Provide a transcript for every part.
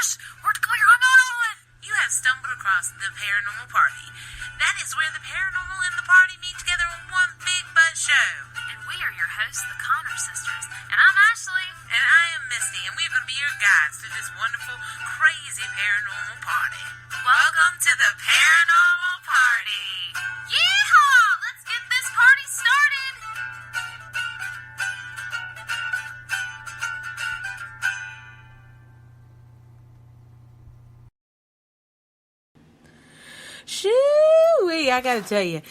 gosh! What's going on? You have stumbled across the Paranormal Party. That is where the paranormal and the party meet together in one big butt show. And we are your hosts, the Connor sisters. And I'm Ashley. And I am Misty, and we're going to be your guides through this wonderful, crazy paranormal party. Welcome to the Paranormal Party. Yeehaw! Let's get this party started. Shoo-wee, I gotta tell you,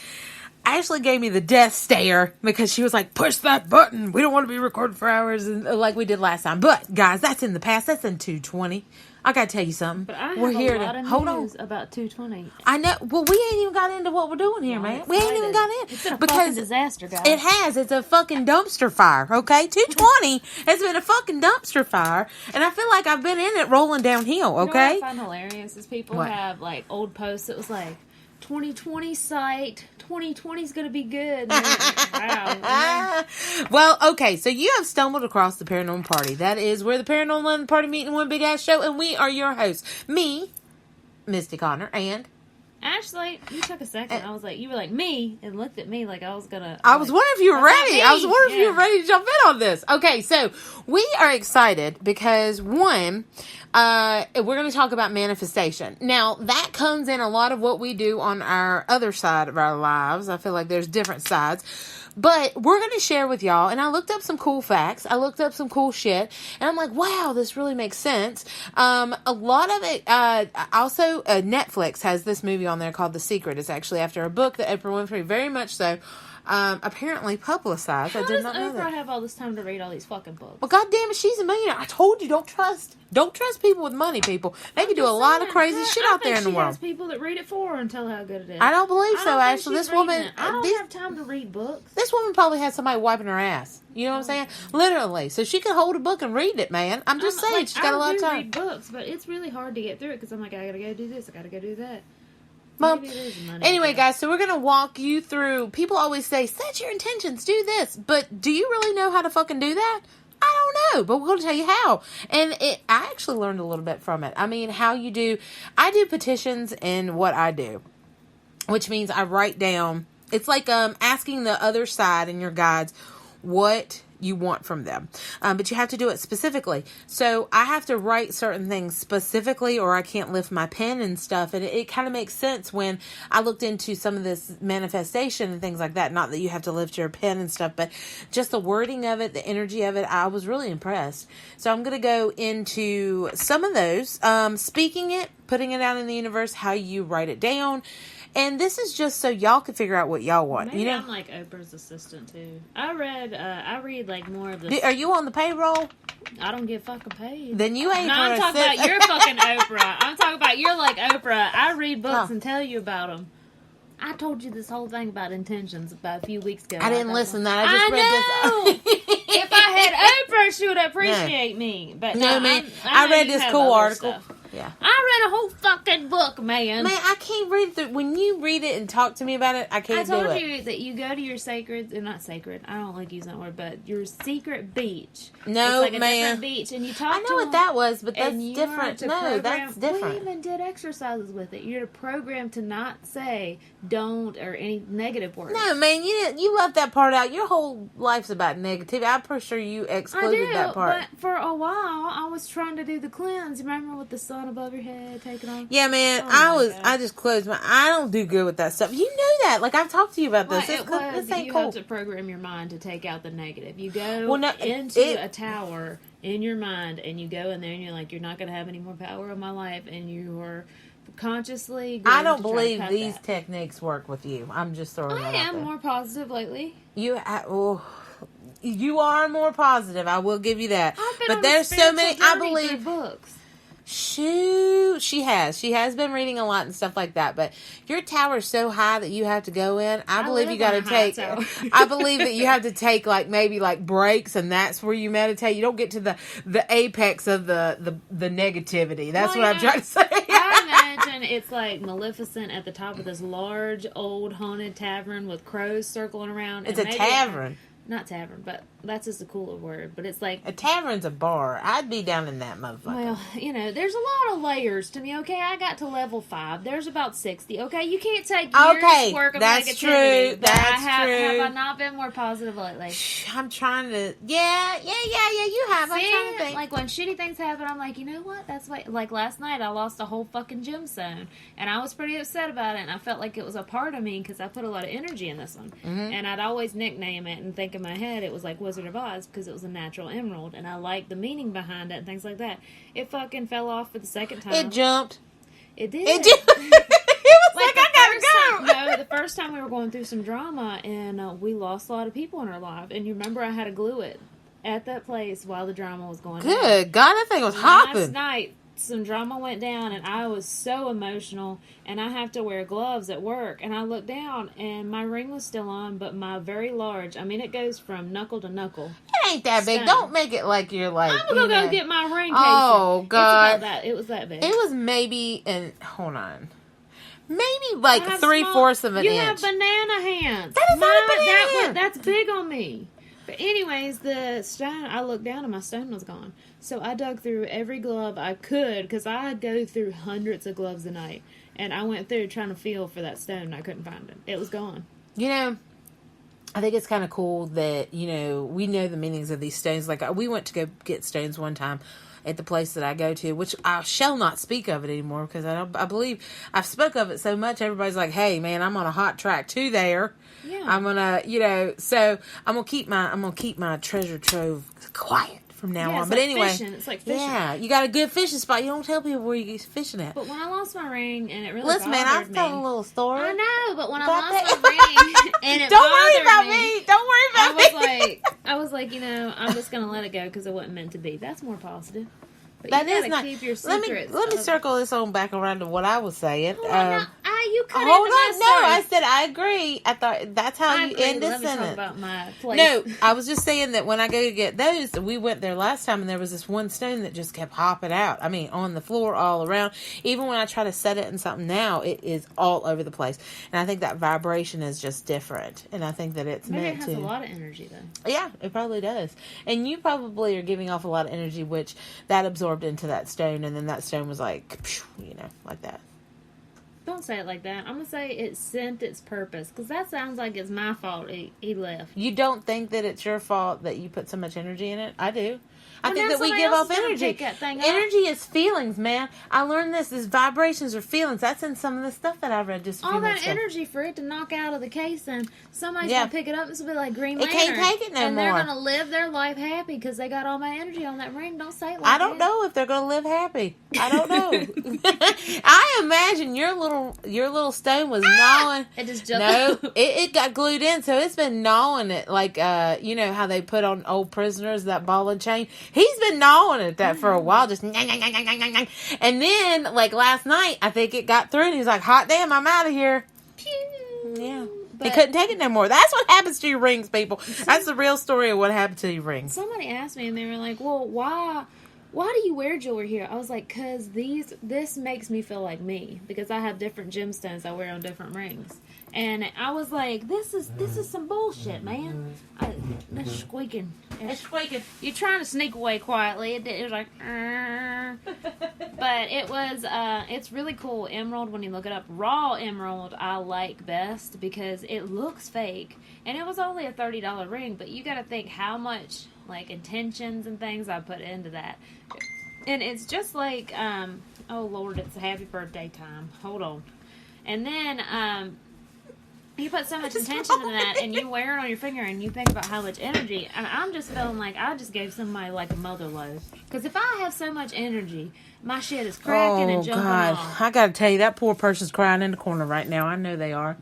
Ashley gave me the death stare because she was like, push that button. We don't want to be recording for hours and like we did last time. But, guys, that's in the past. That's in 220. I gotta tell you something. But I have a lot of news about 220. I know. Well, we ain't even got into what we're doing here, man. We ain't even got in. It's been a fucking disaster, guys. It has. It's a fucking dumpster fire, okay? 220 has been a fucking dumpster fire. And I feel like I've been in it rolling downhill, okay? You know what I find hilarious is people have, like, old posts that was like, 2020 site, 2020 is going to be good. Wow. Well, okay, so you have stumbled across the Paranormal Party. That is where the Paranormal and the Party meet in one big ass show, and we are your hosts. Me, Misty Connor, and Ashley, you took a second. I was like, you were like, me, and looked at me like I was going to. I was wondering if you were ready. I was wondering if you were ready to jump in on this. Okay, so we are excited because, one, we're going to talk about manifestation. Now, that comes in a lot of what we do on our other side of our lives. I feel like there's different sides. But we're going to share with y'all, and I looked up some cool facts. I looked up some cool shit, and I'm like, wow, this really makes sense. A lot of it, also, Netflix has this movie on there called The Secret. It's actually after a book that Oprah Winfrey very much so apparently publicized. How I did not know Oprah that. have all this time to read all these fucking books? Well, goddamn it, she's a millionaire. I told you, don't trust people with money, people. They can do a lot of crazy shit out there in the world. She has people that read it for her and tell her how good it is. I don't believe so, Ashley. This woman, I don't have time to read books. This woman probably had somebody wiping her ass. You know what I'm saying? Literally. So she could hold a book and read it, man. I'm just saying, she's got a lot of time. I do read books, but it's really hard to get through it because I'm like, I gotta go do this, I gotta go do that. Well, anyway, guys, so we're going to walk you through. People always say, set your intentions, do this. But do you really know how to fucking do that? I don't know, but we're going to tell you how. And I actually learned a little bit from it. I mean, how you do. I do petitions in what I do, which means I write down. It's like asking the other side and your guides what you want from them. But you have to do it specifically. So I have to write certain things specifically or I can't lift my pen and stuff. And it kind of makes sense when I looked into some of this manifestation and things like that. Not that you have to lift your pen and stuff, but just the wording of it, the energy of it, I was really impressed. So I'm going to go into some of those. Speaking it, putting it out in the universe, how you write it down. And this is just so y'all can figure out what y'all want. Maybe you know, I'm like Oprah's assistant too. I read like more of this. Are you on the payroll? I don't get fucking paid. Then you ain't. No, I'm talking about your fucking Oprah. I'm talking about you're like Oprah. I read books and tell you about them. I told you this whole thing about intentions about a few weeks ago. I didn't listen to that. I just read this. If I had Oprah, she would appreciate me. But no, man. I read this cool article. Stuff. Yeah. I read a whole fucking book, man. Man, I can't read it. When you read it and talk to me about it, I can't do it. I told you that you go to your not sacred, I don't like using that word, but your secret beach. No, it's like man. a different beach, and you talk I know what that was, but that's different. No, that's different. We even did exercises with it. You're programmed to not say don't or any negative words. No, man, you left that part out. Your whole life's about negativity. I'm pretty sure you excluded that part. But for a while, I was trying to do the cleanse. Remember with the sun above your head taking off? Yeah, man. I just closed my. I don't do good with that stuff. You know that. Like I've talked to you about this. This ain't you cool. have to program your mind to take out the negative. You go into a tower in your mind, and you go in there, and you're like, you're not going to have any more power in my life, and you are consciously. I don't believe these techniques work with you. I'm just throwing that out there. I am more positive lately. You are more positive. I will give you that. But there's so many. I believe books. Shoot, she has been reading a lot and stuff like that. But your tower's so high that you have to go in. I believe you got to take. I believe that you have to take maybe breaks, and that's where you meditate. You don't get to the apex of the negativity. That's what I'm trying to say. I imagine it's like Maleficent at the top of this large old haunted tavern with crows circling around. It's a tavern. Not tavern, but that's just a cooler word. But it's like... A tavern's a bar. I'd be down in that motherfucker. Well, there's a lot of layers to me, okay? I got to level 5. There's about 60, okay? You can't take years' work of negativity. True. But True. Have I not been more positive lately? I'm trying to... Yeah, you have. I'm trying to think. Like, when shitty things happen, I'm like, you know what? That's why... Like, last night, I lost a whole fucking gemstone. And I was pretty upset about it. And I felt like it was a part of me because I put a lot of energy in this one. Mm-hmm. And I'd always nickname it and think in my head it was like Wizard of Oz because it was a natural emerald. And I liked the meaning behind it and things like that. It fucking fell off for the second time. It jumped. It did. It was like I gotta go. No, the first time we were going through some drama and we lost a lot of people in our life. And you remember I had to glue it at that place while the drama was going on. Good God, that thing was hopping. Last night, some drama went down and I was so emotional and I have to wear gloves at work and I looked down and my ring was still on, but my very large, I mean it goes from knuckle to knuckle. It ain't that big. Don't make it like you're like... I'm gonna go get my ring case. Oh God. It's about that. It was that big. It was maybe, hold on. Maybe like 3/4 of an inch. You have banana hands. That is not a banana. That's big on me. But anyways, the stone, I looked down and my stone was gone. So I dug through every glove I could because I go through hundreds of gloves a night. And I went through trying to feel for that stone and I couldn't find it. It was gone. I think it's kind of cool that, we know the meanings of these stones. Like, we went to go get stones one time at the place that I go to, which I shall not speak of it anymore because I believe I've spoke of it so much. Everybody's like, hey, man, I'm on a hot track too there. Yeah. I'm going to, so I'm going to keep my treasure trove quiet from now on. But anyway, it's like fishing. Yeah, you got a good fishing spot. You don't tell people where you get fishing at. But when I lost my ring and it really bothered me. Listen, man, I'll tell a little story. I know, but when I lost my ring and it don't worry about me. Don't worry about me. I was like, I'm just gonna let it go because it wasn't meant to be. That's more positive. But that you is not. Keep your secrets. Let me circle this on back around to what I was saying. You cut hold into on. No, I said I agree. I thought that's how you end the sentence. Talk about my place. No, I was just saying that when I go to get those, we went there last time and there was this one stone that just kept hopping out. I mean, on the floor, all around. Even when I try to set it in something now, it is all over the place. And I think that vibration is just different. And I think that it's meant to. It has a lot of energy, though. Yeah, it probably does. And you probably are giving off a lot of energy, which that absorbed into that stone. And then that stone was like, like that. Don't say it like that. I'm going to say it sent its purpose. Because that sounds like it's my fault he left. You don't think that it's your fault that you put so much energy in it? I do. I think that we give off energy. Energy is feelings, man. I learned this. These vibrations are feelings. That's in some of the stuff that I read just a few minutes ago. All that energy for it to knock out of the case, and somebody's going to pick it up. This will be like Green Lantern. It can't take it no more. And they're going to live their life happy because they got all my energy on that ring. Don't say it like that. I don't know if they're going to live happy. I don't know. I imagine your little stone was gnawing. It just jumped. No, it got glued in, so it's been gnawing it like, you know how they put on old prisoners, that ball and chain. He's been gnawing at that for a while, just and then like last night, I think it got through, and he's like, "Hot damn, I'm out of here." Pew. Yeah, he couldn't take it no more. That's what happens to your rings, people. That's the real story of what happened to your rings. Somebody asked me, and they were like, "Well, why do you wear jewelry here?" I was like, "Cause this makes me feel like me because I have different gemstones I wear on different rings." And I was like, this is some bullshit, man. That's squeaking. It's squeaking. You're trying to sneak away quietly. It was like, but it was, it's really cool. Emerald, when you look it up, raw emerald I like best because it looks fake. And it was only a $30 ring, but you got to think how much, like, intentions and things I put into that. And it's just like, oh, Lord, it's a happy birthday time. Hold on. And then, you put so much intention into that, and you wear it on your finger, and you think about how much energy. And I'm just feeling like I just gave somebody like a mother load. Because if I have so much energy, my shit is cracking and jumping off. I got to tell you, that poor person's crying in the corner right now. I know they are.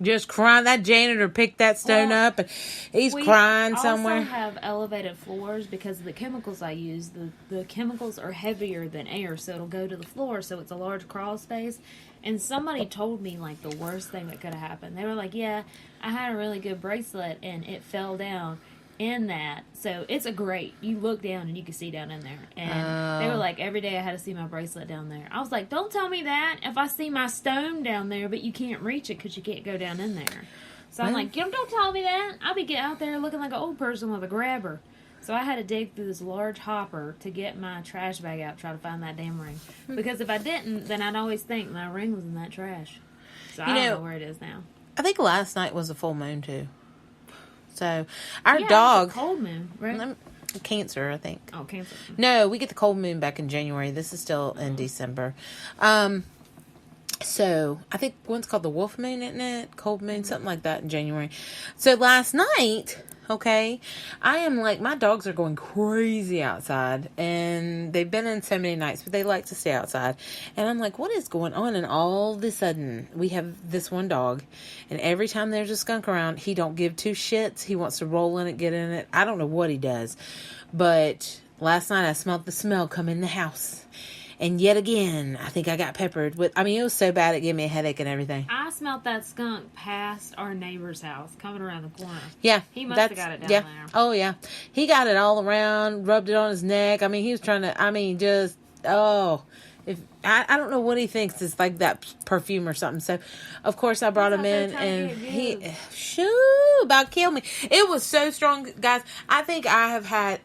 Just crying. That janitor picked that stone up, and he's crying somewhere. We also have elevated floors because of the chemicals I use. The chemicals are heavier than air, so it'll go to the floor, so it's a large crawl space. And somebody told me, like, the worst thing that could have happened. They were like, yeah, I had a really good bracelet, and it fell down in that. So it's a grate. You look down, and you can see down in there. And they were like, every day I had to see my bracelet down there. I was like, don't tell me that if I see my stone down there, but you can't reach it because you can't go down in there. So I'm like, don't tell me that. I'll be getting out there looking like an old person with a grabber. So I had to dig through this large hopper to get my trash bag out, try to find that damn ring. Because if I didn't, then I'd always think my ring was in that trash. So I don't know where it is now. I think last night was a full moon too. So our dog, it's a cold moon, right? Cancer, I think. Oh, Cancer. No, we get the cold moon back in January. This is still in December. So I think one's called the wolf moon, isn't it? Cold moon, something like that in January. So last night, okay, I am like, my dogs are going crazy outside, and they've been in so many nights, but they like to stay outside. And I'm like, what is going on? And all of a sudden, we have this one dog, and every time there's a skunk around, he don't give two shits. He wants to roll in it, get in it. I don't know what he does. But last night I smelled the smell come in the house. And yet again, I think I got peppered with, it was so bad it gave me a headache and everything. I smelled that skunk past our neighbor's house, coming around the corner. Yeah. He must have got it down there. Oh, yeah. He got it all around, rubbed it on his neck. He was trying to, I don't know what he thinks is like that perfume or something. So, of course, I brought him in, and he, about killed me. It was so strong, guys. I think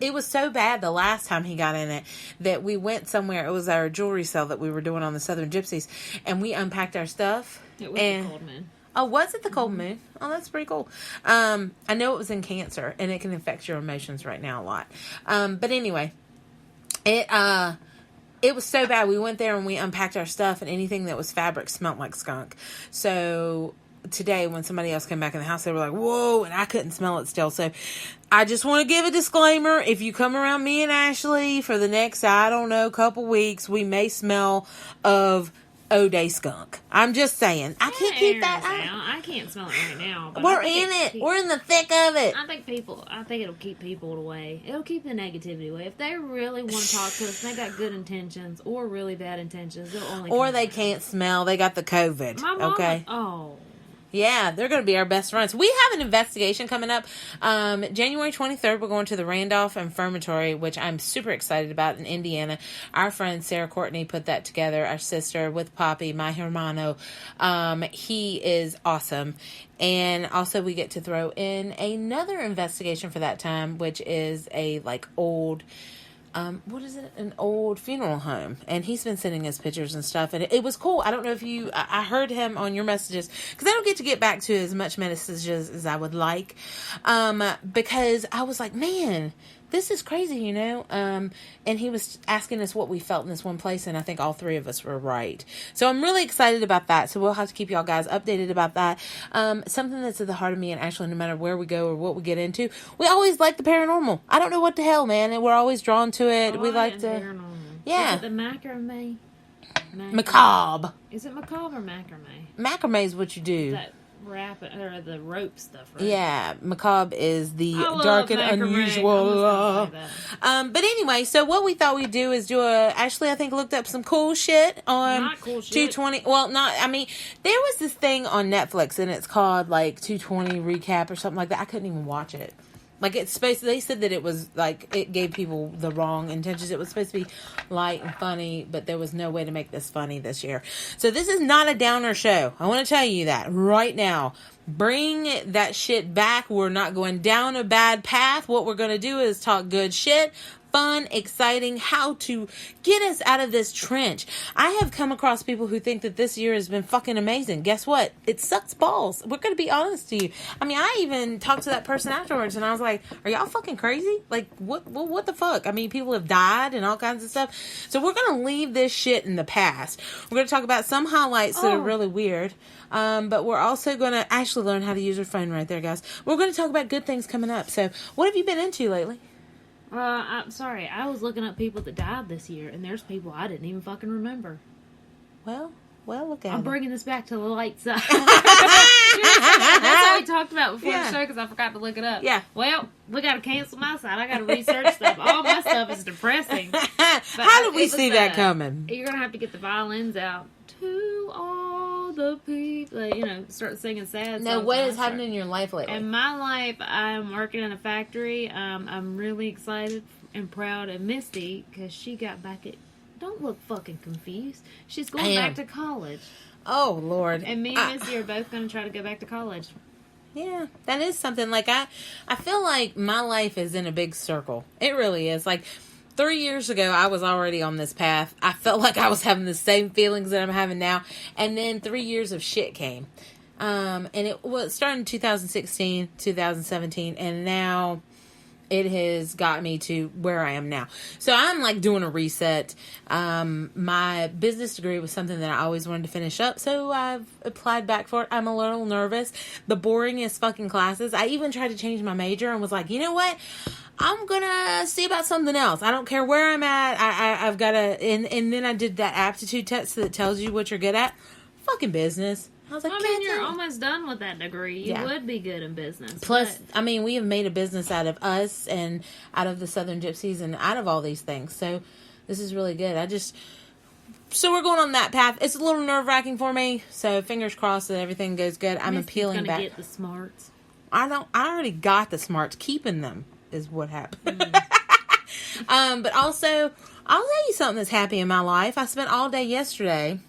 it was so bad the last time he got in it that we went somewhere. It was our jewelry sale that we were doing on the Southern Gypsies, and we unpacked our stuff. It was the cold moon. Oh, was it the cold moon? Oh, that's pretty cool. I know it was in Cancer, and it can affect your emotions right now a lot. But anyway, it was so bad. We went there and we unpacked our stuff, and anything that was fabric smelled like skunk. So today, when somebody else came back in the house, they were like, whoa, and I couldn't smell it still. So I just want to give a disclaimer. If you come around me and Ashley for the next, couple weeks, we may smell of O'Day skunk. I'm just saying. I can't keep that out. I can't smell it right now. But we're in it. We're in the thick of it. I think it'll keep people away. It'll keep the negativity away. If they really want to talk to us, they got good intentions or really bad intentions. They'll only. Or they can't smell. They got the COVID. My mom, okay. Oh. Yeah, they're going to be our best friends. We have an investigation coming up. January 23rd, we're going to the Randolph Infirmary, which I'm super excited about, in Indiana. Our friend Sarah Courtney put that together, our sister, with Poppy, my hermano. He is awesome. And also we get to throw in another investigation for that time, which is a old... what is it? An old funeral home. And he's been sending us pictures and stuff. And it was cool. I don't know if I heard him on your messages, because I don't get back to as much messages as I would like. Because I was like, man, this is crazy, and he was asking us what we felt in this one place, and I think all three of us were right. So I'm really excited about that. So we'll have to keep y'all guys updated about that. Something that's at the heart of me and Ashley, no matter where we go or what we get into, we always like the paranormal. I don't know what the hell, man, and we're always drawn to it. We like to... Paranormal. Yeah. Is it the macrame? Macabre. Is it macabre or macrame? Macrame is what you do. That wrap or the rope stuff, right? Yeah, macabre is the dark and unusual. But anyway, so what we thought we'd do is Ashley, I think, looked up some cool shit on not cool shit. 220. Well, there was this thing on Netflix, and it's called 220 Recap or something like that. I couldn't even watch it. They said that it was it gave people the wrong intentions. It was supposed to be light and funny, but there was no way to make this funny this year. So this is not a downer show. I want to tell you that right now. Bring that shit back. We're not going down a bad path. What we're going to do is talk good shit. Fun, exciting, how to get us out of this trench. I have come across people who think that this year has been fucking amazing. Guess what? It sucks balls. We're going to be honest to you. I even talked to that person afterwards, and I was like, are y'all fucking crazy? What the fuck? People have died and all kinds of stuff. So we're going to leave this shit in the past. We're going to talk about some highlights that are really weird. But we're also going to actually learn how to use our phone right there, guys. We're going to talk about good things coming up. So what have you been into lately? I'm sorry. I was looking up people that died this year, and there's people I didn't even fucking remember. Well, look at I'm bringing this back to the light side. That's what we talked about before the show, because I forgot to look it up. Yeah. Well, we got to cancel my side. I got to research stuff. All my stuff is depressing. How did we see that coming? You're going to have to get the violins out. To all the people, start singing sad songs. No, what is happening in your life lately? In my life, I'm working in a factory. I'm really excited and proud of Misty, because she got back at... Don't look fucking confused. She's going back to college. Oh, Lord. And me and Misty are both going to try to go back to college. Yeah, that is something. Like, I feel like my life is in a big circle. It really is. Like, 3 years ago, I was already on this path. I felt like I was having the same feelings that I'm having now. And then 3 years of shit came. And it was starting in 2016, 2017, and now it has got me to where I am now. So I'm like doing a reset. My business degree was something that I always wanted to finish up, so I've applied back for it. I'm a little nervous. The boringest fucking classes. I even tried to change my major and was like, you know what? I'm gonna see about something else. I don't care where I'm at. I've got to, and then I did that aptitude test that tells you what you're good at. Fucking business. I was like, you're almost done with that degree. You would be good in business. Plus, we have made a business out of us and out of the Southern Gypsies and out of all these things. So, this is really good. So we're going on that path. It's a little nerve-wracking for me. So, fingers crossed that everything goes good. I'm appealing back. Get the smarts. I already got the smarts. Keeping them is what happened. But also, I'll tell you something that's happy in my life. I spent all day yesterday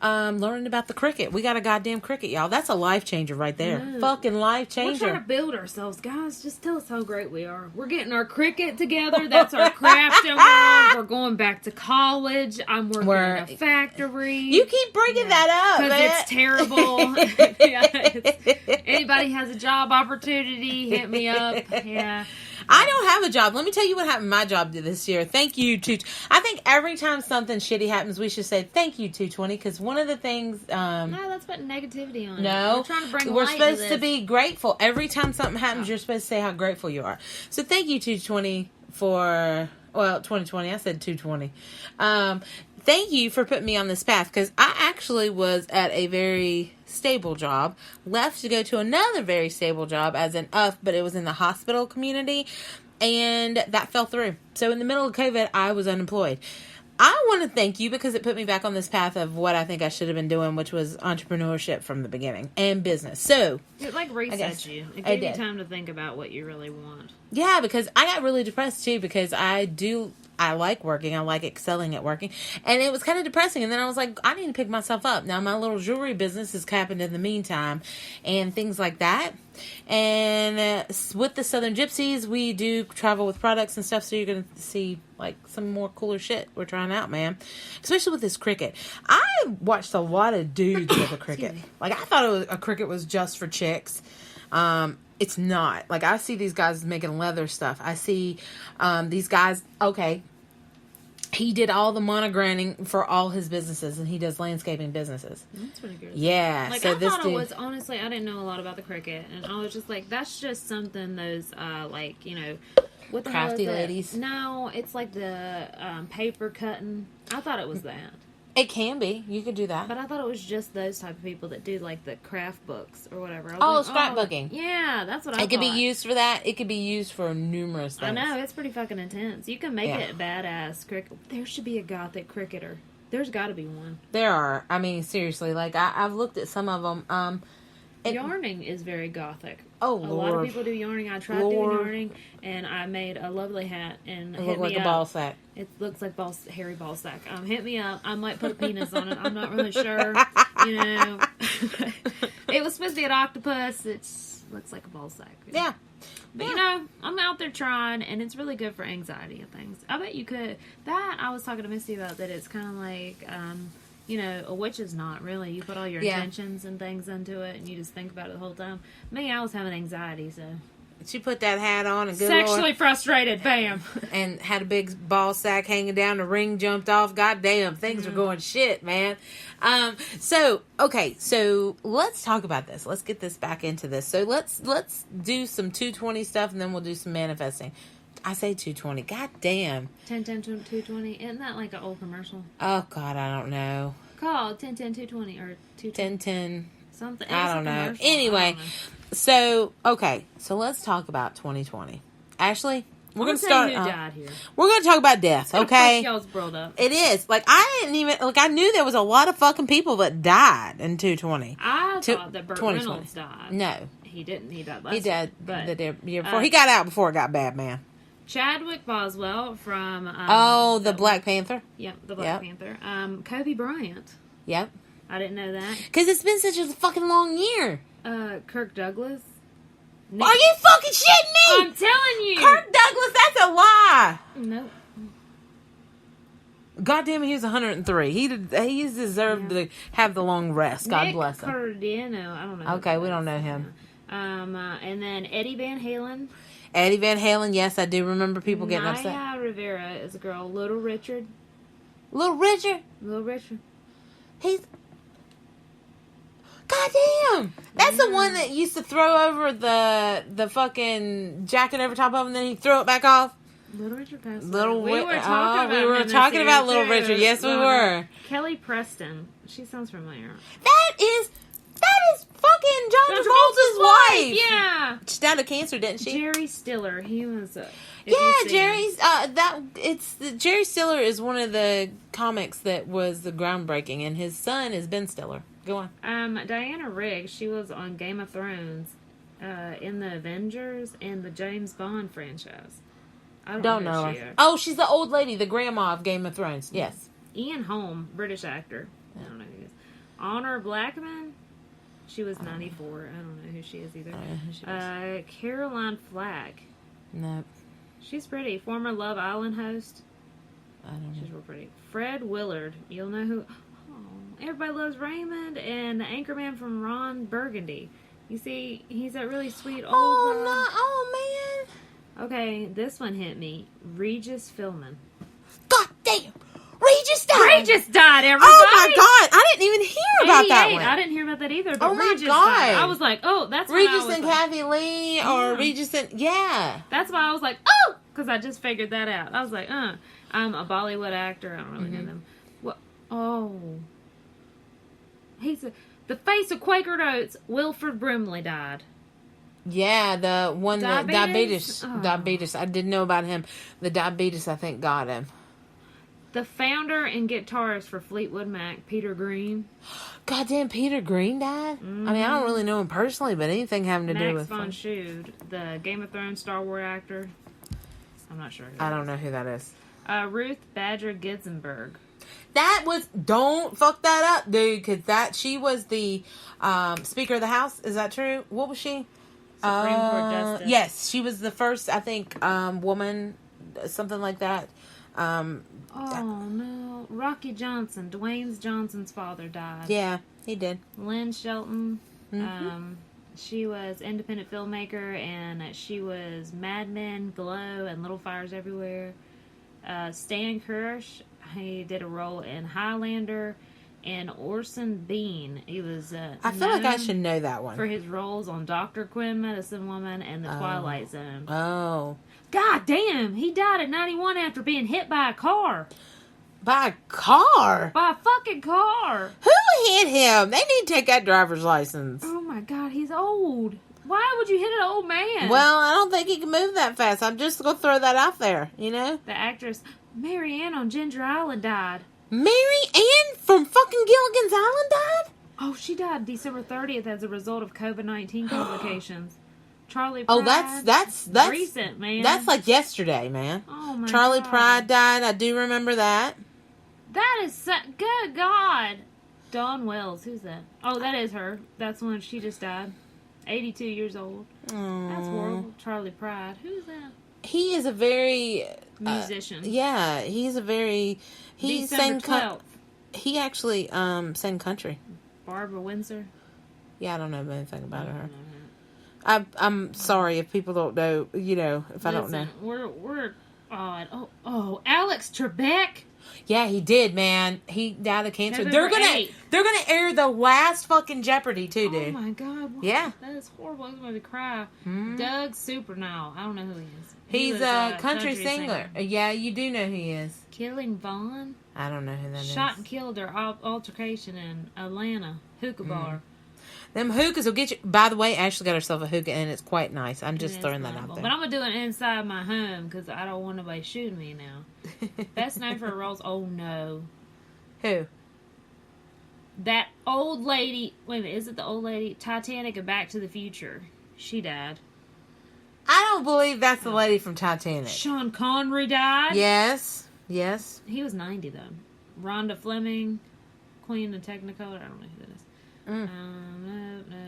learning about the cricket. We got a goddamn cricket, y'all. That's a life changer right there. Fucking life changer. We're trying to build ourselves, guys. Just tell us how great we are. We're getting our cricket together. That's our crafting world. We're going back to college. I'm working in a factory. You keep bringing that up, because it's terrible. Anybody has a job opportunity, hit me up. Yeah. I don't have a job. Let me tell you what happened to my job this year. Thank you, I think every time something shitty happens, we should say thank you, 220, because one of the things... no, that's putting negativity on it. No. We're trying to bring We're light supposed to to be grateful. Every time something happens, you're supposed to say how grateful you are. So thank you, 220, for... Well, 2020. I said 220. Thank you for putting me on this path, because I actually was at a very stable job, left to go to another very stable job as an but it was in the hospital community, and that fell through. So in the middle of COVID, I was unemployed. I want to thank you because it put me back on this path of what I think I should have been doing, which was entrepreneurship from the beginning and business. So it like resets you. It gave you time to think about what you really want. Yeah, because I got really depressed too, because I like working. I like excelling at working. And it was kind of depressing. And then I was like, I need to pick myself up. Now, my little jewelry business has happened in the meantime and things like that. And with the Southern Gypsies, we do travel with products and stuff. So you're going to see like some more cooler shit we're trying out, man. Especially with this cricket. I watched a lot of dudes with a cricket. Like, I thought a cricket was just for chicks. It's not. Like, I see these guys making leather stuff. I see these guys, okay, he did all the monogramming for all his businesses, and he does landscaping businesses. That's pretty good. Yeah. Like, so I thought it was, honestly, I didn't know a lot about the cricket, and I was just like, that's just something those, like, you know, what the crafty hell is ladies. No, it's like the paper cutting. I thought it was that. It can be. You could do that. But I thought it was just those type of people that do, like, the craft books or whatever. Scrapbooking. Yeah, that's what I thought. It could be used for that. It could be used for numerous things. I know. It's pretty fucking intense. You can make it badass cricket. There should be a gothic cricketer. There's got to be one. There are. I mean, seriously. Like, I've looked at some of them. Yarning is very gothic. Oh, Lord. A lot of people do yarning. I tried doing yarning, and I made a lovely hat. And it looked like a ball sack. It looks like hairy ball sack. Hit me up. I might put a penis on it. I'm not really sure. You know, it was supposed to be an octopus. It looks like a ball sack. Yeah. But, you know, I'm out there trying, and it's really good for anxiety and things. I bet you could. That, I was talking to Missy about, that it's kind of like, you know, a witch is not really. You put all your intentions and things into it, and you just think about it the whole time. Me, I was having anxiety, so. She put that hat on and good sexually Lord, frustrated, bam. And had a big ball sack hanging down. The ring jumped off. Goddamn, things were going shit, man. So let's talk about this. Let's get this back into this. So let's do some 220 stuff, and then we'll do some manifesting. I say 220. God damn. 10, 10, 220. Isn't that like an old commercial? Oh, God, I don't know. Called 10, 10, 220 or 210. 10, 10. Something. I don't know. Anyway, so let's talk about 2020. Ashley, we're going to start. Who died here. We're going to talk about death, okay? Y'all's brought up. It is. Like, I didn't even, like, I knew there was a lot of fucking people that died in 220. I thought that Burt Reynolds died. No. He didn't. He died last year. He died the year before. He got out before it got bad, man. Chadwick Boswell from... the Black Panther? Yep, the Black Panther. Kobe Bryant. Yep. I didn't know that. Because it's been such a fucking long year. Kirk Douglas. Are you fucking shitting me? I'm telling you. Kirk Douglas, that's a lie. Nope. God damn it, he was 103. He deserved to have the long rest. God Nick bless him. Cardino, I don't know. Okay, we don't know him. And then Eddie Van Halen. Eddie Van Halen, yes, I do remember people getting upset. Naya Rivera is a girl. Little Richard. Little Richard? He's... God damn! That's the one that used to throw over the fucking jacket over top of him and then he threw it back off. Little Richard passed We were away. talking about Little Richard. Yes, we were. Kelly Preston. She sounds familiar. That is fucking John Travolta's wife. Yeah. She died of cancer, didn't she? Jerry Stiller. He was. Jerry's. Jerry Stiller is one of the comics that was the groundbreaking, and his son is Ben Stiller. Go on. Diana Rigg. She was on Game of Thrones, in the Avengers and the James Bond franchise. I don't know who she is. Oh, she's the old lady, the grandma of Game of Thrones. Yes. Ian Holm, British actor. I don't know who he is. Honor Blackman. She was 94. I don't know who she is either. Caroline Flack. No. She's pretty. Former Love Island host. I don't know. She's real pretty. Fred Willard. You'll know who. Oh, Everybody Loves Raymond and the anchorman from Ron Burgundy. You see, he's that really sweet old. Oh, man. Okay, this one hit me. Regis Philbin. God damn. Regis died, everybody. Oh, my God. I didn't even hear about that one. I didn't hear about that either, but oh, my Regis God. died. I was like, oh, that's Regis when I was and like, Kathy Lee or Regis and... Yeah. That's why I was like, oh! Because I just figured that out. I was like, I'm a Bollywood actor. I don't really know them. What? Oh. He's the face of Quaker Oats. Wilford Brimley died. Yeah, the one that Diabetes. diabetes. I didn't know about him. The diabetes, I think, got him. The founder and guitarist for Fleetwood Mac, Peter Green. Goddamn, Peter Green died? Mm-hmm. I mean, I don't really know him personally, but anything having to do with... Max von Sydow, the Game of Thrones Star Wars actor. I'm not sure who I don't know who that is. Ruth Badger Ginsburg. That was... Don't fuck that up, dude, because she was the Speaker of the House. Is that true? What was she? Supreme Court Justice. Yes, she was the first, I think, woman, something like that. Oh, no. Rocky Johnson, Dwayne Johnson's father, died. Yeah, he did. Lynn Shelton. Mm-hmm. She was independent filmmaker, and she was Mad Men, Glow, and Little Fires Everywhere. Stan Kirsch, he did a role in Highlander. And Orson Bean, he was I feel like I should know that one. For his roles on Dr. Quinn, Medicine Woman, and The Twilight Zone. Oh. God damn, he died at 91 after being hit by a car. By a car? By a fucking car. Who hit him? They need to take that driver's license. Oh my God, he's old. Why would you hit an old man? Well, I don't think he can move that fast. I'm just going to throw that out there, you know? The actress Mary Ann on Ginger Island died. Mary Ann from fucking Gilligan's Island died? Oh, she died December 30th as a result of COVID-19 complications. Charlie Pride. Oh, that's recent, man. That's like yesterday, man. Oh my Charlie God. Pride died. I do remember that. That is good God. Dawn Wells, who's that? Oh, that is her. That's when she just died. 82 years old. Aww. That's horrible. Charlie Pride. Who's that? He is a very musician. Yeah, he's a very he December sang 12th. He actually sang country. Barbara Windsor. Yeah, I don't know anything about her. I'm sorry if people don't know. You know, if I don't know. We're odd. Oh, Alex Trebek. Yeah, he did, man. He died of cancer. November They're gonna air the last fucking Jeopardy too, dude. Oh my God. Yeah. That is horrible. I'm going to cry. Mm-hmm. Doug Supernow. I don't know who he is. He's a country singer. Yeah, you do know who he is. Killing Vaughn. I don't know who that is. Shot and killed her altercation in Atlanta. Hookah bar. Them hookahs will get you. By the way, Ashley got herself a hookah, and it's quite nice. I'm just throwing that out there. But I'm going to do it inside my home because I don't want nobody shooting me now. Best known for her roles. Oh, no. Who? That old lady. Wait a minute. Is it the old lady? Titanic and Back to the Future. She died. I don't believe that's the lady from Titanic. Sean Connery died. Yes. He was 90, though. Rhonda Fleming. Queen of Technicolor. I don't know who that is. No.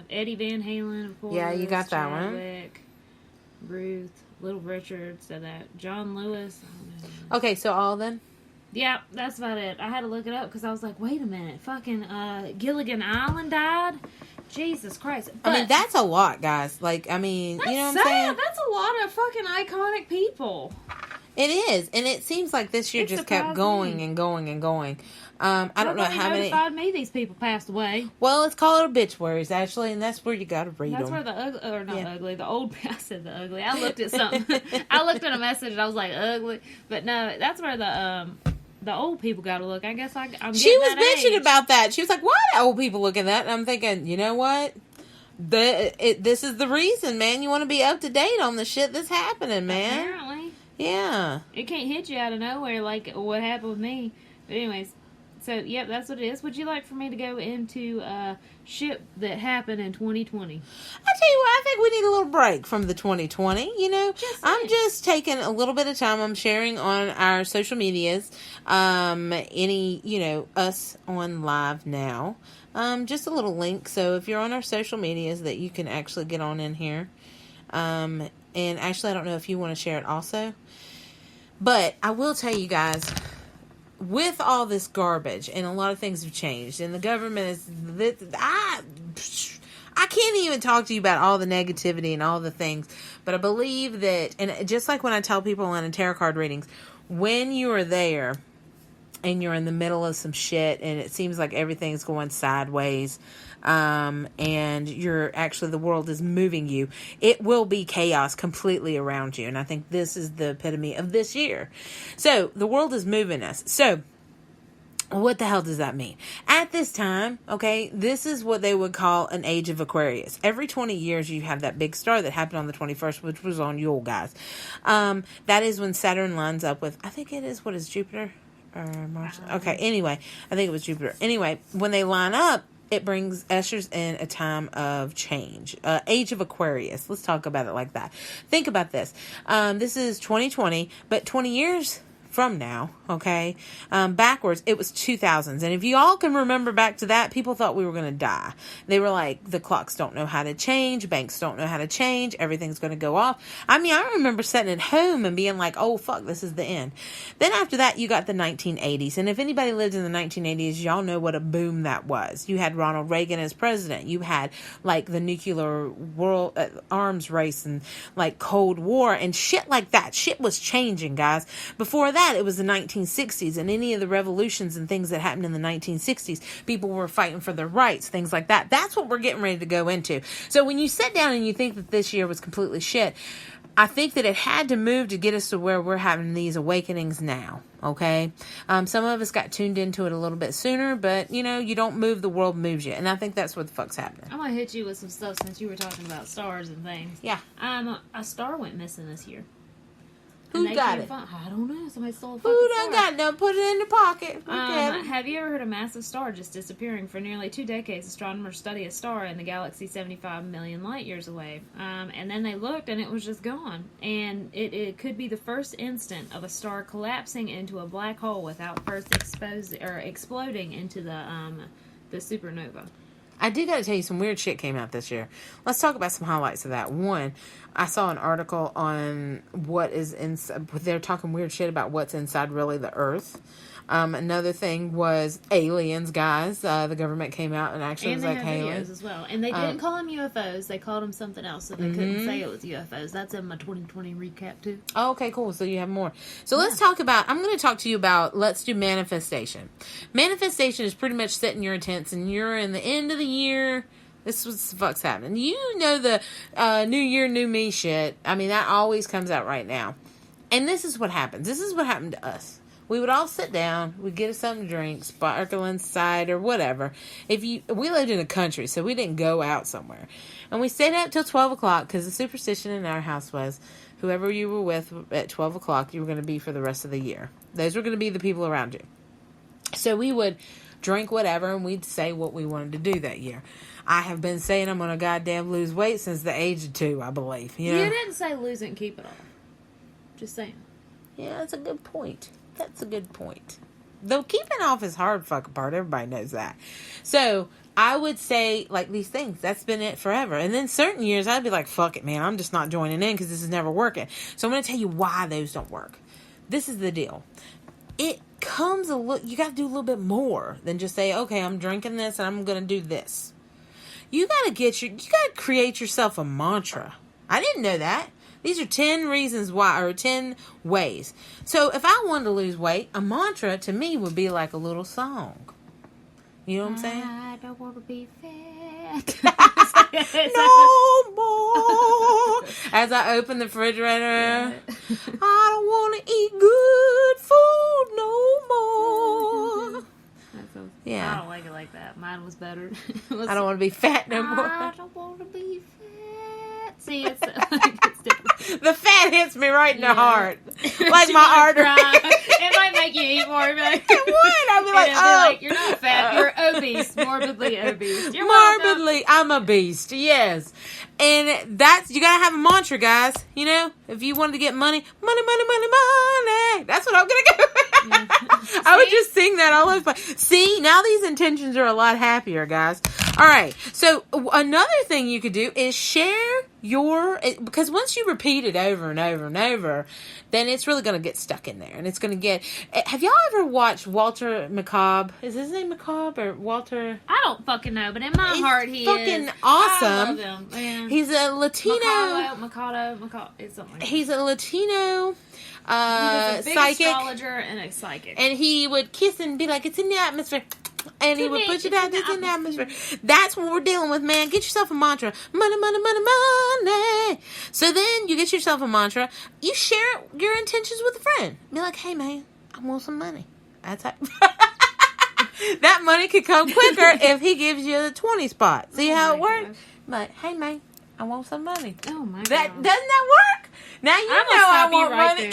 Eddie Van Halen, of course. Yeah, you got that Chadwick, Ruth, Little Richard said that. John Lewis. Okay, so all of them? Yeah, that's about it. I had to look it up because I was like, wait a minute. Fucking Gilligan Island died? Jesus Christ. But I mean, that's a lot, guys. Like, I mean, you know what I'm saying? That's a lot of fucking iconic people. It is. And it seems like this year just kept going and going and going. I don't know how many. Notified me these people passed away. Well, it's called obituaries, actually, and that's where you got to read That's them. where ugly, the old, I said the ugly. I looked at something. I looked at a message and I was like, ugly. But no, that's where the old people got to look. I guess I'm She was mentioning about that. She was like, why do old people look at that? And I'm thinking, you know what? This is the reason, man. You want to be up to date on the shit that's happening, man. Apparently. Yeah. It can't hit you out of nowhere like what happened with me. But anyways, so, yep, that's what it is. Would you like for me to go into shit that happened in 2020? I tell you what, I think we need a little break from the 2020, you know. I'm just taking a little bit of time. I'm sharing on our social medias, us on live now. Just a little link. So if you're on our social medias that you can actually get on in here. And actually, I don't know if you want to share it also. But I will tell you guys, with all this garbage, and a lot of things have changed, and the government is... I can't even talk to you about all the negativity and all the things, but I believe that, and just like when I tell people in tarot card readings, when you are there and you're in the middle of some shit and it seems like everything's going sideways, and the world is moving you, it will be chaos completely around you. And I think this is the epitome of this year. So the world is moving us. So what the hell does that mean? At this time, okay, this is what they would call an age of Aquarius. Every 20 years you have that big star that happened on the 21st, which was on Yule, guys. That is when Saturn lines up with, I think it is, what is Jupiter? Or Mars? Okay, anyway, I think it was Jupiter. Anyway, when they line up, it ushers in a time of change. Age of Aquarius. Let's talk about it like that. Think about this. This is 2020, but 20 years from now, okay, backwards, it was 2000s. And if you all can remember back to that, people thought we were going to die. They were like, the clocks don't know how to change. Banks don't know how to change. Everything's going to go off. I mean, I remember sitting at home and being like, oh, fuck, this is the end. Then after that, you got the 1980s. And if anybody lived in the 1980s, y'all know what a boom that was. You had Ronald Reagan as president. You had, like, the nuclear world arms race and, like, Cold War and shit like that. Shit was changing, guys. Before that, it was the 1960s, and any of the revolutions and things that happened in the 1960s, people were fighting for their rights, things like that. That's what we're getting ready to go into. So when you sit down and you think that this year was completely shit, I think that it had to move to get us to where we're having these awakenings now, okay? Some of us got tuned into it a little bit sooner, but, you know, you don't move, the world moves you, and I think that's what the fuck's happening. I'm going to hit you with some stuff since you were talking about stars and things. Yeah. A star went missing this year. Who got it? I don't know. Somebody stole a fucking Who star. done got it? Done put it in the pocket. Have you ever heard a massive star just disappearing? For nearly 2 decades, astronomers study a star in the galaxy 75 million light years away. And then they looked and it was just gone. And it could be the first instant of a star collapsing into a black hole without first exploding into the supernova. I do got to tell you, some weird shit came out this year. Let's talk about some highlights of that. One, I saw an article on what is inside. They're talking weird shit about what's inside really the Earth. Another thing was aliens, guys. The government came out and actually was like, videos as well. And they didn't call them UFOs. They called them something else, so they couldn't say it was UFOs. That's in my 2020 recap, too. Oh, okay, cool. So you have more. So let's talk about, I'm going to talk to you about, let's do manifestation. Manifestation is pretty much setting your intents, and you're in the end of the year. This is what the fuck's happening. You know the new year, new me shit. I mean, that always comes out right now. And this is what happens. This is what happened to us. We would all sit down, we'd get us something to drink, sparkling cider, whatever. We lived in the country, so we didn't go out somewhere. And we stayed up till 12 o'clock, because the superstition in our house was, whoever you were with at 12 o'clock, you were going to be for the rest of the year. Those were going to be the people around you. So we would drink whatever, and we'd say what we wanted to do that year. I have been saying I'm going to goddamn lose weight since the age of 2, I believe. You know? You didn't say lose it and keep it all. Just saying. Yeah, that's a good point. That's a good point. the keeping off is hard fucking part. Everybody knows that. So I would say, like, these things, that's been it forever. And then certain years, I'd be like, fuck it, man. I'm just not joining in because this is never working. So I'm going to tell you why those don't work. This is the deal. It comes a little, you got to do a little bit more than just say, okay, I'm drinking this and I'm going to do this. You got to create yourself a mantra. I didn't know that. These are 10 reasons why, or 10 ways. So if I wanted to lose weight, a mantra to me would be like a little song. You know what I'm saying? I don't want to be fat. No more. As I open the refrigerator, I don't want to eat good food no more. Yeah. I don't like it like that. Mine was better. I don't want to be fat no more. I don't want to be fat. See, it's different. The fat hits me right in the heart. Like my artery. It might make you eat more. Like, it would. I'd be like, oh. You're not fat. You're obese. Morbidly obese. You're morbidly, I'm a beast. Yes. And that's, you got to have a mantra, guys. You know, if you wanted to get money. That's what I'm going to go with. I would just sing that all over the place. See, now these intentions are a lot happier, guys. All right. So another thing you could do is share because once you repeat it over and over and over, then it's really going to get stuck in there. And it's going to get, have y'all ever watched Walter McCobb? Is his name McCobb or Walter? I don't fucking know, but in my heart he fucking is. awesome. I love him. Yeah. He's a Latino. Mikado, it's something like that. He's a Latino he was a big psychic. astrologer and a psychic. And he would kiss and be like, it's in the atmosphere. And he would push it out. It's in the atmosphere. That's what we're dealing with, man. Get yourself a mantra. Money, money, money, money. So then you get yourself a mantra. You share your intentions with a friend. Be like, hey, man, I want some money. That's how. That money could come quicker if he gives you the 20 spot. See how it works? Like, hey, man, I want some money. Oh, my God. Doesn't that work? Now you know I want money.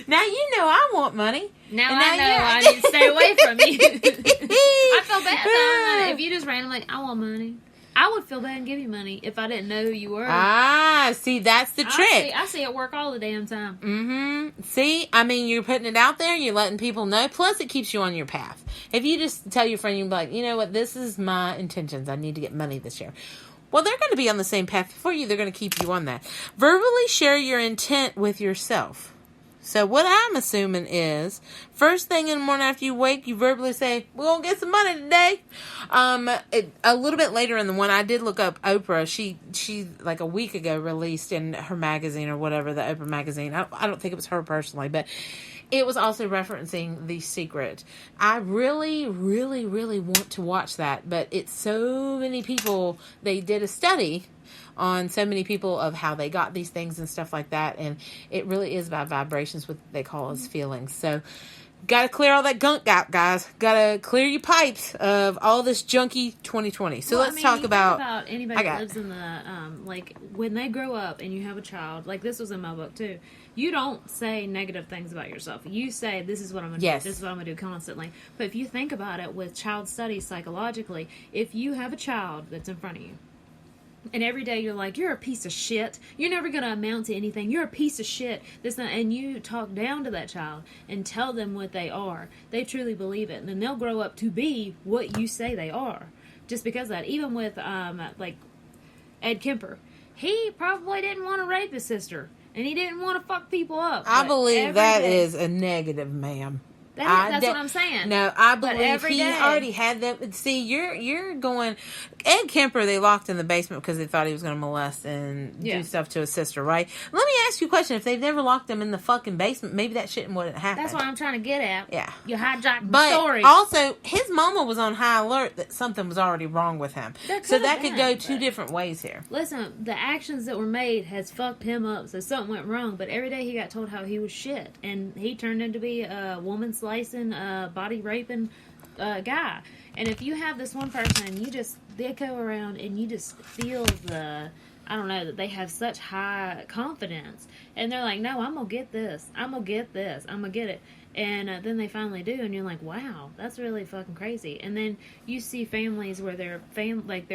Now you know I want money. Now I know I need to stay away from you. I feel bad though. If you just randomly, I want money. I would feel bad and give you money if I didn't know who you were. Ah, see, that's the trick. I see it work all the damn time. Mm-hmm. See, I mean, you're putting it out there. You're letting people know. Plus, it keeps you on your path. If you just tell your friend, you're like, you know what? This is my intentions. I need to get money this year. Well, they're going to be on the same path before you. They're going to keep you on that. Verbally share your intent with yourself. So what I'm assuming is, first thing in the morning after you wake, you verbally say, we're going to get some money today. A little bit later in the one, I did look up Oprah. She like a week ago released in her magazine or whatever, the Oprah magazine. I don't think it was her personally, but it was also referencing The Secret. I really, really, really want to watch that, but it's so many people. They did a study on so many people of how they got these things and stuff like that, and it really is about vibrations, what they call as feelings. So got to clear all that gunk out, guys. Got to clear your pipes of all this junky 2020. So let's talk about anybody that lives in the like when they grow up and you have a child. Like this was in my book too. You don't say negative things about yourself. You say, this is what I'm going to do. This is what I'm going to do constantly. But if you think about it with child studies psychologically, if you have a child that's in front of you, and every day you're like, you're a piece of shit. You're never going to amount to anything. You're a piece of shit. And you talk down to that child and tell them what they are. They truly believe it. And then they'll grow up to be what you say they are. Just because of that. Even with, like, Ed Kemper. He probably didn't want to rape his sister. And he didn't want to fuck people up. I believe that is a negative, ma'am. That's what I'm saying. No, I believe he already had them. See, you're going. Ed Kemper, they locked in the basement because they thought he was going to molest and do stuff to his sister, right? Let me ask you a question. If they've never locked him in the fucking basement, maybe that shit wouldn't happen. That's what I'm trying to get at. Yeah. You hijacked the story. But also, his mama was on high alert that something was already wrong with him. So that could go two different ways here. Listen, the actions that were made has fucked him up, so something went wrong. But every day he got told how he was shit. And he turned into be a woman slicing, body raping guy. And if you have this one person, they go around and you just feel that they have such high confidence. And they're like, no, I'm going to get this. I'm going to get this. I'm going to get it. And then they finally do, and you're like, wow, that's really fucking crazy. And then you see families where their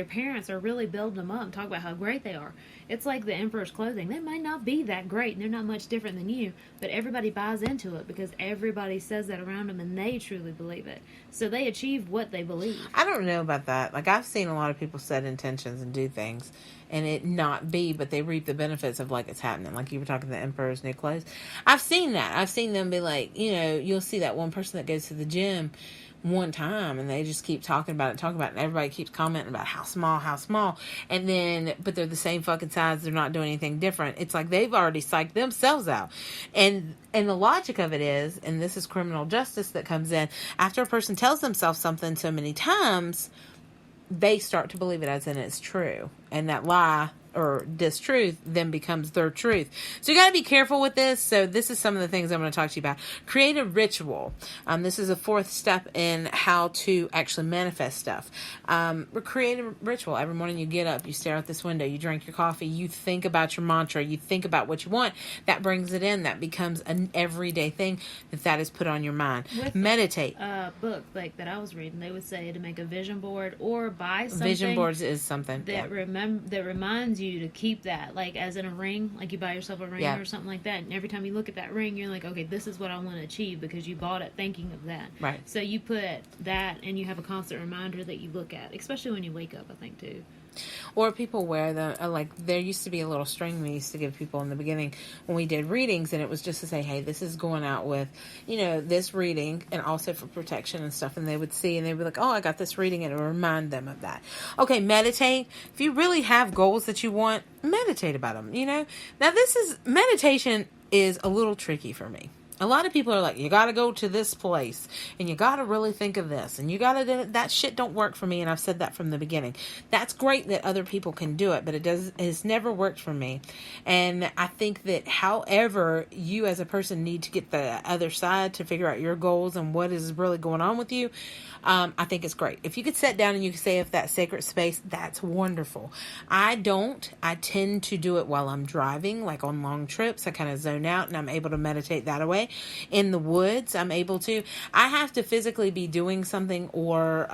parents are really building them up and talk about how great they are. It's like the emperor's clothing. They might not be that great, and they're not much different than you, but everybody buys into it because everybody says that around them, and they truly believe it. So they achieve what they believe. I don't know about that. Like, I've seen a lot of people set intentions and do things and it not be, but they reap the benefits of, like, it's happening. Like you were talking the emperor's new clothes. I've seen that. I've seen them be like, you know, you'll see that one person that goes to the gym one time and they just keep talking about it, and everybody keeps commenting about how small, and then, but they're the same fucking size, they're not doing anything different. It's like they've already psyched themselves out. And the logic of it is, and this is criminal justice that comes in, after a person tells themselves something so many times, they start to believe it as in it's true. And that lie or distruth then becomes their truth. So you got to be careful with this. So this is some of the things I'm going to talk to you about. Create a ritual. This is a fourth step in how to actually manifest stuff. Create a ritual. Every morning you get up, you stare out this window, you drink your coffee, you think about your mantra, you think about what you want. That brings it in. That becomes an everyday thing that is put on your mind. Meditate. Book like that I was reading, they would say to make a vision board or buy something. Vision boards is something that reminds you to keep that, like as in a ring, like you buy yourself a ring or something like that, and every time you look at that ring you're like, okay, this is what I want to achieve, because you bought it thinking of that. Right. So you put that and you have a constant reminder that you look at, especially when you wake up, I think, too. Or people wear them, like there used to be a little string we used to give people in the beginning when we did readings, and it was just to say, hey, this is going out with, you know, this reading, and also for protection and stuff, and they would see and they'd be like, oh, I got this reading, and it would remind them of that. Okay, meditate. If you really have goals that you want, meditate about them, you know. Now meditation is a little tricky for me. A lot of people are like, you got to go to this place and you got to really think of this and you got to, that shit don't work for me. And I've said that from the beginning. That's great that other people can do it, but it's never worked for me. And I think that however you as a person need to get the other side to figure out your goals and what is really going on with you, I think it's great. If you could sit down and you could say if that sacred space, that's wonderful. I tend to do it while I'm driving, like on long trips. I kind of zone out and I'm able to meditate that away. In the woods, I'm able to. I have to physically be doing something, or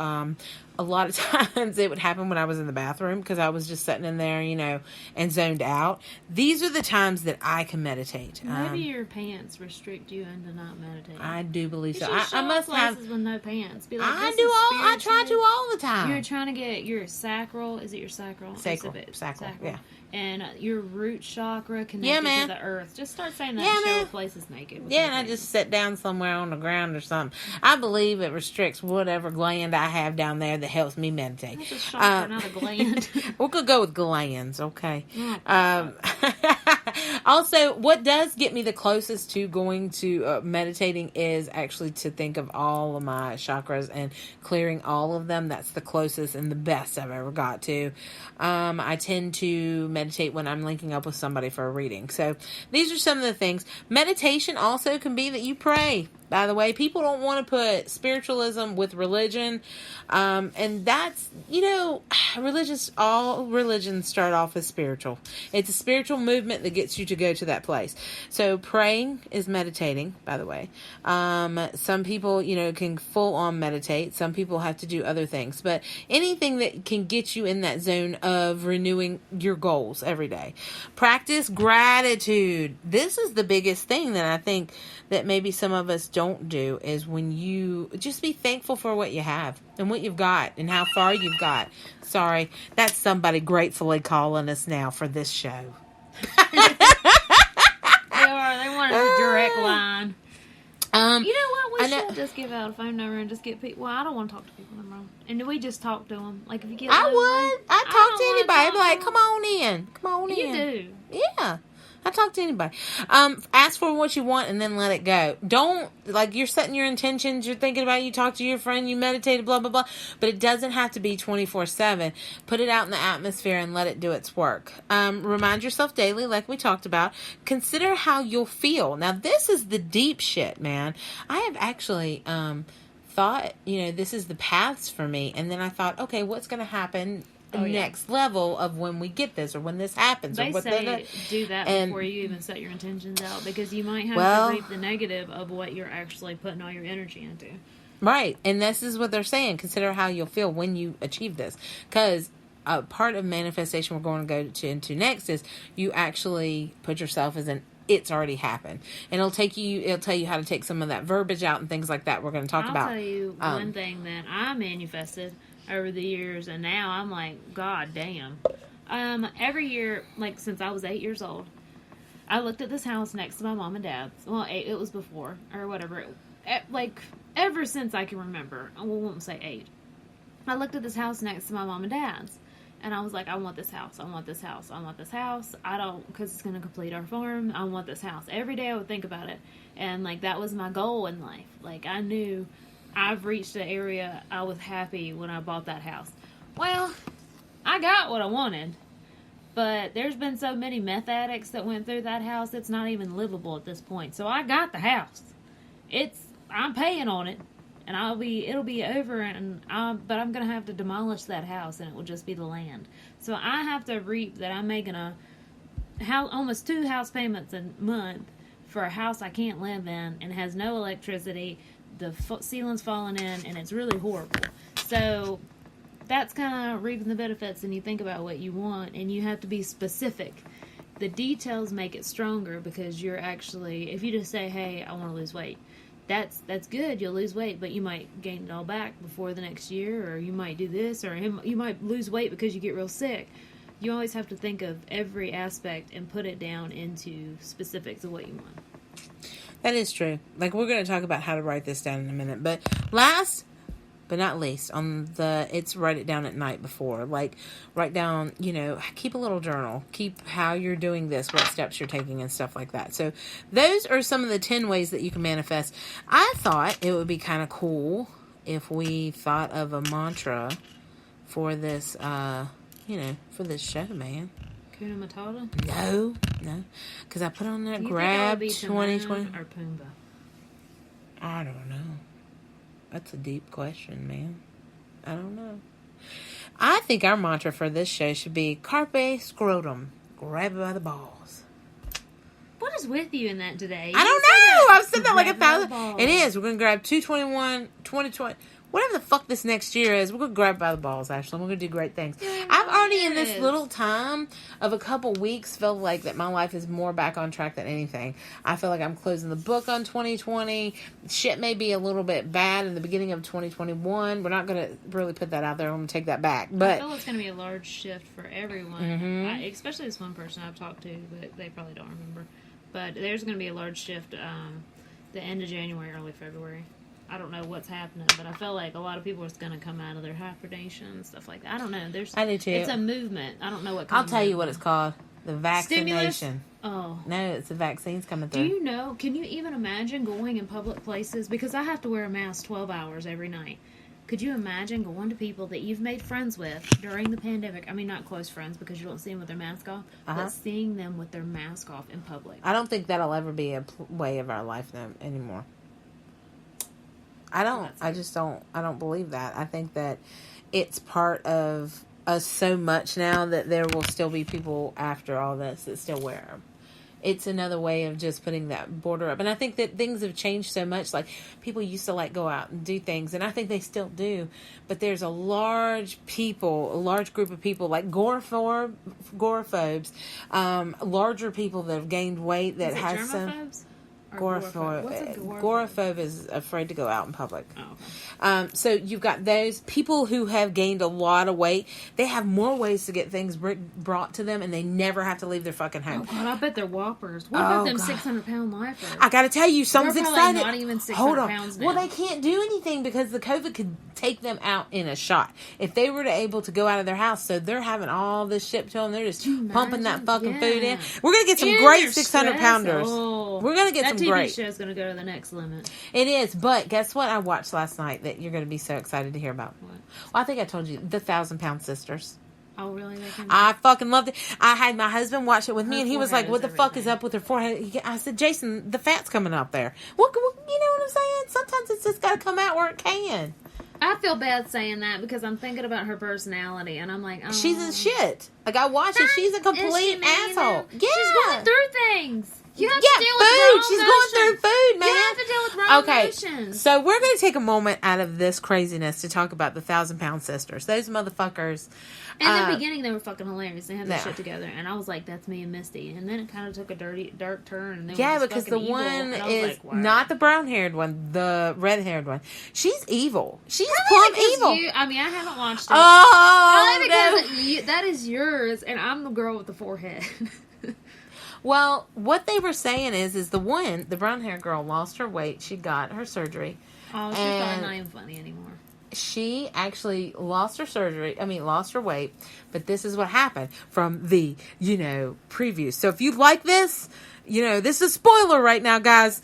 a lot of times it would happen when I was in the bathroom because I was just sitting in there, you know, and zoned out. These are the times that I can meditate. Maybe your pants restrict you into not meditating. I do believe so. I must have with no pants. Be like, I try to all the time. You're trying to get your sacral. Is it your sacral? Sacral. Yeah. And your root chakra connected to the earth. Just start saying that and show places naked. Yeah, and I just sit down somewhere on the ground or something. I believe it restricts whatever gland I have down there that helps me meditate. That's a chakra, not a gland. We could go with glands, okay? Also, what does get me the closest to going to meditating is actually to think of all of my chakras and clearing all of them. That's the closest and the best I've ever got to. I tend to meditate when I'm linking up with somebody for a reading. So these are some of the things. Meditation also can be that you pray. By the way, people don't want to put spiritualism with religion. And that's, you know, all religions start off as spiritual. It's a spiritual movement that gets you to go to that place. So praying is meditating, by the way. Some people, you know, can full on meditate. Some people have to do other things. But anything that can get you in that zone of renewing your goals every day. Practice gratitude. This is the biggest thing that I think that maybe some of us don't do, is when you just be thankful for what you have and what you've got and how far you've got. Sorry, that's somebody gratefully calling us now for this show. They want a direct line. You know what? We should just give out a phone number and just get people. Well, I don't want to talk to people no more. And we just talk to them. Like if you get, I would. I'd talk to anybody. I'd be like, come on in. Come on in. You do. Yeah. I talk to anybody. Ask for what you want and then let it go. Don't, like, you're setting your intentions, you're thinking about it, you talk to your friend, you meditate, blah, blah, blah. But it doesn't have to be 24/7. Put it out in the atmosphere and let it do its work. Remind yourself daily, like we talked about. Consider how you'll feel. Now, this is the deep shit, man. I have actually thought, you know, this is the paths for me. And then I thought, okay, what's going to happen next level of when we get this or when this happens. They or what say do that before you even set your intentions out, because you might have to reap the negative of what you're actually putting all your energy into. Right. And this is what they're saying. Consider how you'll feel when you achieve this. Because a part of manifestation we're going to go into next is you actually put yourself as an it's already happened. And it'll tell you how to take some of that verbiage out and things like that we're going to talk about. I'll tell you one thing that I manifested over the years, and now I'm like, God damn. Every year, like since I was 8 years old, I looked at this house next to my mom and dad's. Well, it was before, or whatever. Like, ever since I can remember. I won't say 8. I looked at this house next to my mom and dad's. And I was like, I want this house. I want this house. I want this house. I don't, because it's going to complete our farm. I want this house. Every day I would think about it. And, like, that was my goal in life. Like, I knew I've reached the area I was happy when I bought that house. Well, I got what I wanted. But there's been so many meth addicts that went through that house, it's not even livable at this point. So I got the house. I'm paying on it. And it'll be over, but I'm going to have to demolish that house, and it will just be the land. So I have to reap that I'm making almost 2 house payments a month for a house I can't live in and has no electricity. The ceiling's falling in, and it's really horrible. So that's kind of reaping the benefits, and you think about what you want, and you have to be specific. The details make it stronger, because you're actually, if you just say, hey, I want to lose weight, that's good. You'll lose weight, but you might gain it all back before the next year, or you might do this, or you might lose weight because you get real sick. You always have to think of every aspect and put it down into specifics of what you want. That is true. Like, we're going to talk about how to write this down in a minute. But last but not least, it's write it down at night before. Like, write down, keep a little journal. Keep how you're doing this, what steps you're taking, and stuff like that. So those are some of the 10 ways that you can manifest. I thought it would be kind of cool if we thought of a mantra for this, for this show, man. Kuna Matata? No. Because I put on that grab 2020. Or Pumbaa? I don't know. That's a deep question, man. I don't know. I think our mantra for this show should be Carpe Scrotum. Grab it by the balls. What is with you in that today? I don't know. I've said that like 1,000. It is. We're going to grab 221, 2020. Whatever the fuck this next year is, we're going to grab it by the balls, Ashley. We're going to do great things. I've already, in this little time of a couple weeks, felt like that my life is more back on track than anything. I feel like I'm closing the book on 2020. Shit may be a little bit bad in the beginning of 2021. We're not going to really put that out there. I'm going to take that back. But I feel it's going to be a large shift for everyone, especially this one person I've talked to, but they probably don't remember. But there's going to be a large shift the end of January, early February. I don't know what's happening, but I feel like a lot of people are going to come out of their hibernation and stuff like that. I don't know. I do too. It's a movement. I don't know what. I'll tell you what it's called. The vaccination. Stimulus? Oh. No, it's the vaccines coming through. Do you know? Can you even imagine going in public places? Because I have to wear a mask 12 hours every night. Could you imagine going to people that you've made friends with during the pandemic? I mean, not close friends because you don't see them with their mask off, but seeing them with their mask off in public. I don't think that'll ever be a way of our life anymore. I don't believe that. I think that it's part of us so much now that there will still be people after all this that still wear them. It's another way of just putting that border up. And I think that things have changed so much. Like, people used to go out and do things, and I think they still do. But there's a large group of people, like agoraphobes, larger people that have gained weight that has some. Agoraphobe is afraid to go out in public. Oh, okay. So you've got those people who have gained a lot of weight. They have more ways to get things brought to them, and they never have to leave their fucking home. Oh God, I bet they're whoppers. What about them 600-pound lifers? I got to tell you, someone's excited. Not even 600 pounds now. Well, they can't do anything because the COVID could take them out in a shot. If they were able to go out of their house, so they're having all this shipped to them. They're just pumping that fucking food in. We're gonna get some great 600-pounders. We're gonna get some great. TV show is going to go to the next limit. It is, but guess what I watched last night that you're going to be so excited to hear about? What? Well, I think I told you, the 1,000-Pound Sisters. Oh, really? I fucking loved it. I had my husband watch it with me, and he was like, what the fuck is up with her forehead? I said, Jason, the fat's coming out there. What, you know what I'm saying? Sometimes it's just got to come out where it can. I feel bad saying that because I'm thinking about her personality, and I'm like, oh. She's a shit. Like, I watch it. She's a complete asshole. Yeah. She's going through things. You have to deal food. with your own She's emotions. going through food, man. You have to deal with your own emotions. So we're going to take a moment out of this craziness to talk about the 1,000-pound sisters. Those motherfuckers. In the beginning, they were fucking hilarious. They had their shit together, and I was like, "That's me and Misty." And then it kind of took a dark turn. And they were just because the evil, one is is not the brown-haired one, the red-haired one. She's evil. She's plumb evil. I haven't watched it. Oh, because that is yours, and I'm the girl with the forehead. Well, what they were saying is the brown-haired girl lost her weight. She got her surgery. Oh, she's probably not even funny anymore. She actually lost her weight, but this is what happened from the, preview. So if you like this, this is a spoiler right now, guys.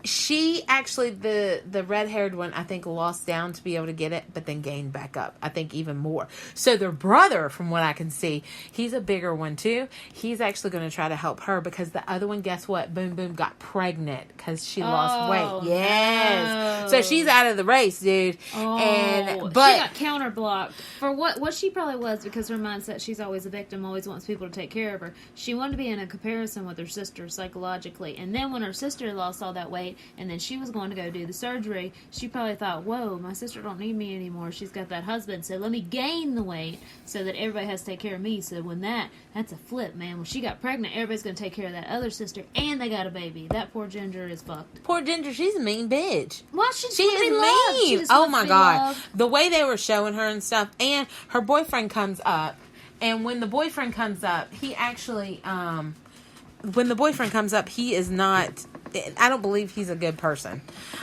She actually, the red-haired one, I think, lost down to be able to get it, but then gained back up. I think even more. So their brother, from what I can see, he's a bigger one too. He's actually going to try to help her because the other one, guess what? Boom, boom, got pregnant because she lost weight. Yes. No. So she's out of the race, dude. Oh, but she got counter-blocked for what she probably was, because her mindset, she's always a victim, always wants people to take care of her. She wanted to be in a comparison with her sister psychologically, and then when her sister lost all that weight and then she was going to go do the surgery, she probably thought, whoa, my sister don't need me anymore, she's got that husband, so let me gain the weight so that everybody has to take care of me. So when that's a flip, man. When she got pregnant, everybody's going to take care of that other sister, and they got a baby. That poor Ginger is fucked. Poor Ginger, she's a mean bitch. Well, she is mean. Oh my God, the way they were showing her and stuff, and her boyfriend comes up, and when the boyfriend comes up, he actually he is not, I don't believe he's a good person.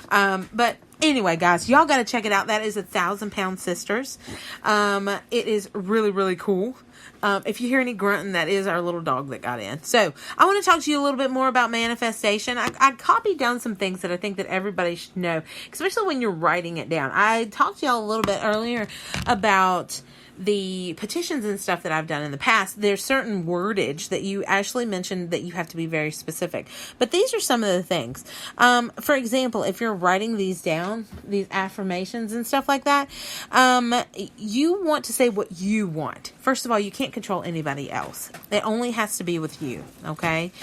But anyway, guys, y'all got to check it out. That is 1,000-pound sisters. It is really, really cool. If you hear any grunting, that is our little dog that got in. So I want to talk to you a little bit more about manifestation. I copied down some things that I think that everybody should know, especially when you're writing it down. I talked to y'all a little bit earlier about the petitions and stuff that I've done in the past. There's certain wordage that you actually mentioned that you have to be very specific. But these are some of the things. For example, if you're writing these down, these affirmations and stuff like that, you want to say what you want. First of all, you can't control anybody else. It only has to be with you, okay?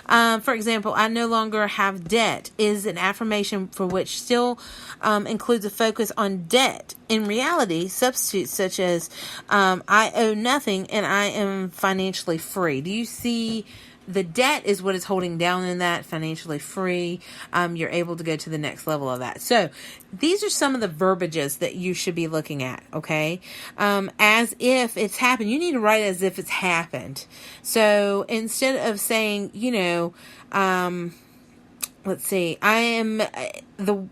For example, I no longer have debt is an affirmation for which still includes a focus on debt. In reality, substitutes such as I owe nothing and I am financially free. Do you see? The debt is what is holding down in that, financially free. You're able to go to the next level of that. So these are some of the verbiages that you should be looking at, okay? As if it's happened. You need to write as if it's happened. So instead of saying, let's see, will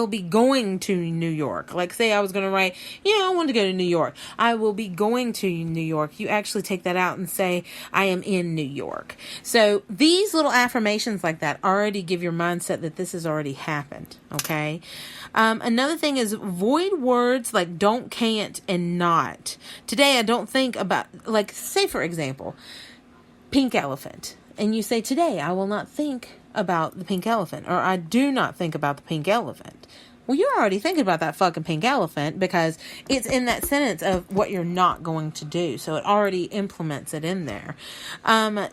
be going to New York. Like, say I was going to write, I want to go to New York. I will be going to New York. You actually take that out and say, I am in New York. So these little affirmations like that already give your mindset that this has already happened. Okay. Another thing is void words like don't, can't, and not. Today, I don't think about, like, say for example, pink elephant. And you say, today, I will not think about the pink elephant. Or I do not think about the pink elephant. Well, you're already thinking about that fucking pink elephant because it's in that sentence of what you're not going to do. So it already implements it in there.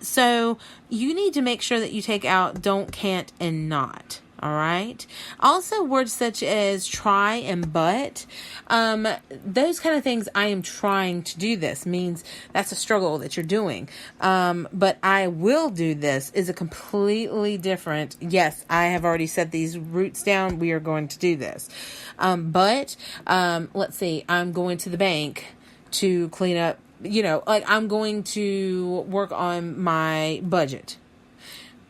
So you need to make sure that you take out don't, can't, and not. All right. Also, words such as try and but, those kind of things. I am trying to do this means that's a struggle that you're doing. But I will do this is a completely different. Yes, I have already set these roots down. We are going to do this. But let's see. I'm going to the bank to clean up. I'm going to work on my budget.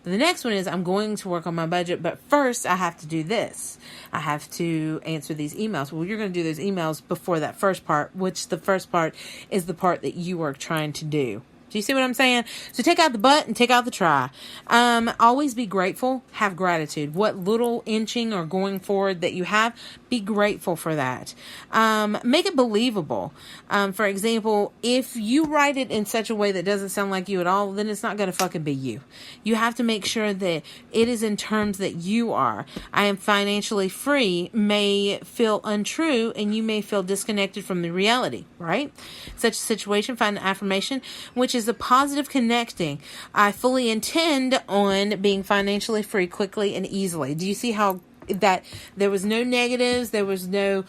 The next one is I'm going to work on my budget, but first I have to do this. I have to answer these emails. Well, you're going to do those emails before that first part, which the first part is the part that you are trying to do. Do you see what I'm saying? So take out the but and take out the try. Always be grateful. Have gratitude. What little inching or going forward that you have, be grateful for that. Make it believable. For example, if you write it in such a way that doesn't sound like you at all, then it's not going to fucking be you. You have to make sure that it is in terms that you are. I am financially free may feel untrue, and you may feel disconnected from the reality, right? Such a situation, find an affirmation, which is a positive connecting. I fully intend on being financially free quickly and easily. Do you see how that there was no negatives, there was no,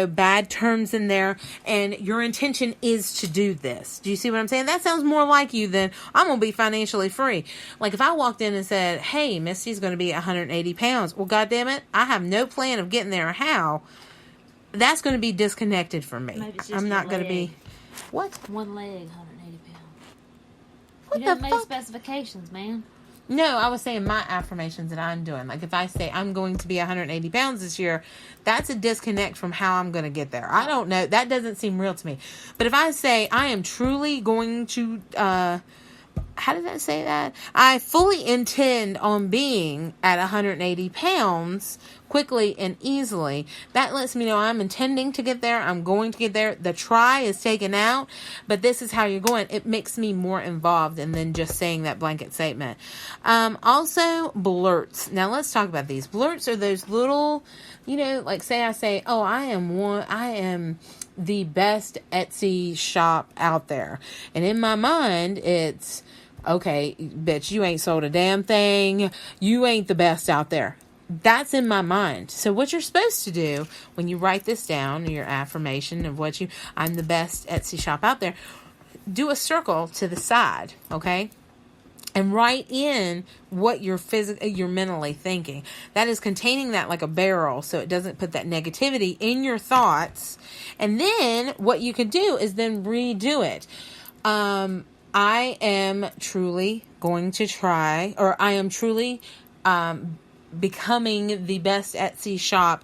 bad terms in there, and your intention is to do this? Do you see what I'm saying? That sounds more like you than I'm going to be financially free. Like if I walked in and said, hey, Misty's going to be 180 pounds. Well, goddamn it, I have no plan of getting there or how. That's going to be disconnected from me. I'm not going to be... What? One leg, 180 pounds. What you the didn't make fuck? Specifications, man. No, I was saying my affirmations that I'm doing. Like if I say I'm going to be 180 pounds this year, that's a disconnect from how I'm going to get there. I don't know. That doesn't seem real to me. But if I say I am truly going to, how did that say that? I fully intend on being at 180 pounds quickly and easily. That lets me know I'm intending to get there. I'm going to get there. The try is taken out, but this is how you're going. It makes me more involved than just saying that blanket statement. Also, blurts. Now let's talk about these. Blurts are those little, like say I say, oh, I am the best Etsy shop out there. And in my mind, it's, okay, bitch, you ain't sold a damn thing. You ain't the best out there. That's in my mind. So what you're supposed to do when you write this down, your affirmation of I'm the best Etsy shop out there, do a circle to the side, okay? And write in what you're mentally thinking. That is containing that like a barrel, so it doesn't put that negativity in your thoughts. And then what you can do is then redo it. I am truly going to try, or I am truly becoming the best Etsy shop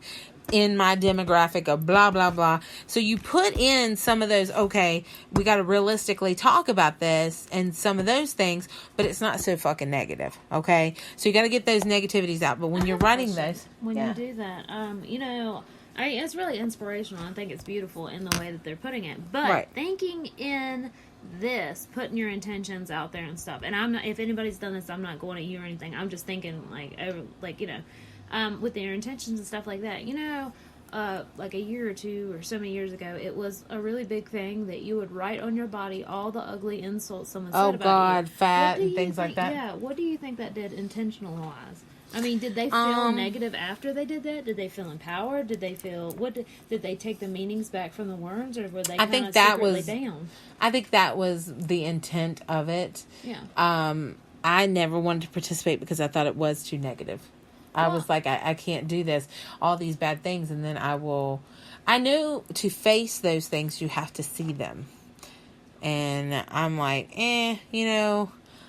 in my demographic of blah, blah, blah. So you put in some of those, okay, we got to realistically talk about this and some of those things, but it's not so fucking negative, okay? So you got to get those negativities out. But when you're writing those... When you do that, it's really inspirational. I think it's beautiful in the way that they're putting it. But thinking in this, putting your intentions out there and stuff. And I'm not, if anybody's done this, I'm not going at you or anything. I'm just thinking with their intentions and stuff like that. Like a year or two or so many years ago, it was a really big thing that you would write on your body all the ugly insults someone said about you. Fat and things like that. Yeah, what do you think that did intentional-wise? I mean, did they feel negative after they did that? Did they feel empowered? Did they feel did they take the meanings back from the words, or were they kind of secretly down? I think that was the intent of it. Yeah. I never wanted to participate because I thought it was too negative. I was like, I can't do this, all these bad things, and then I know to face those things, you have to see them. And I'm like,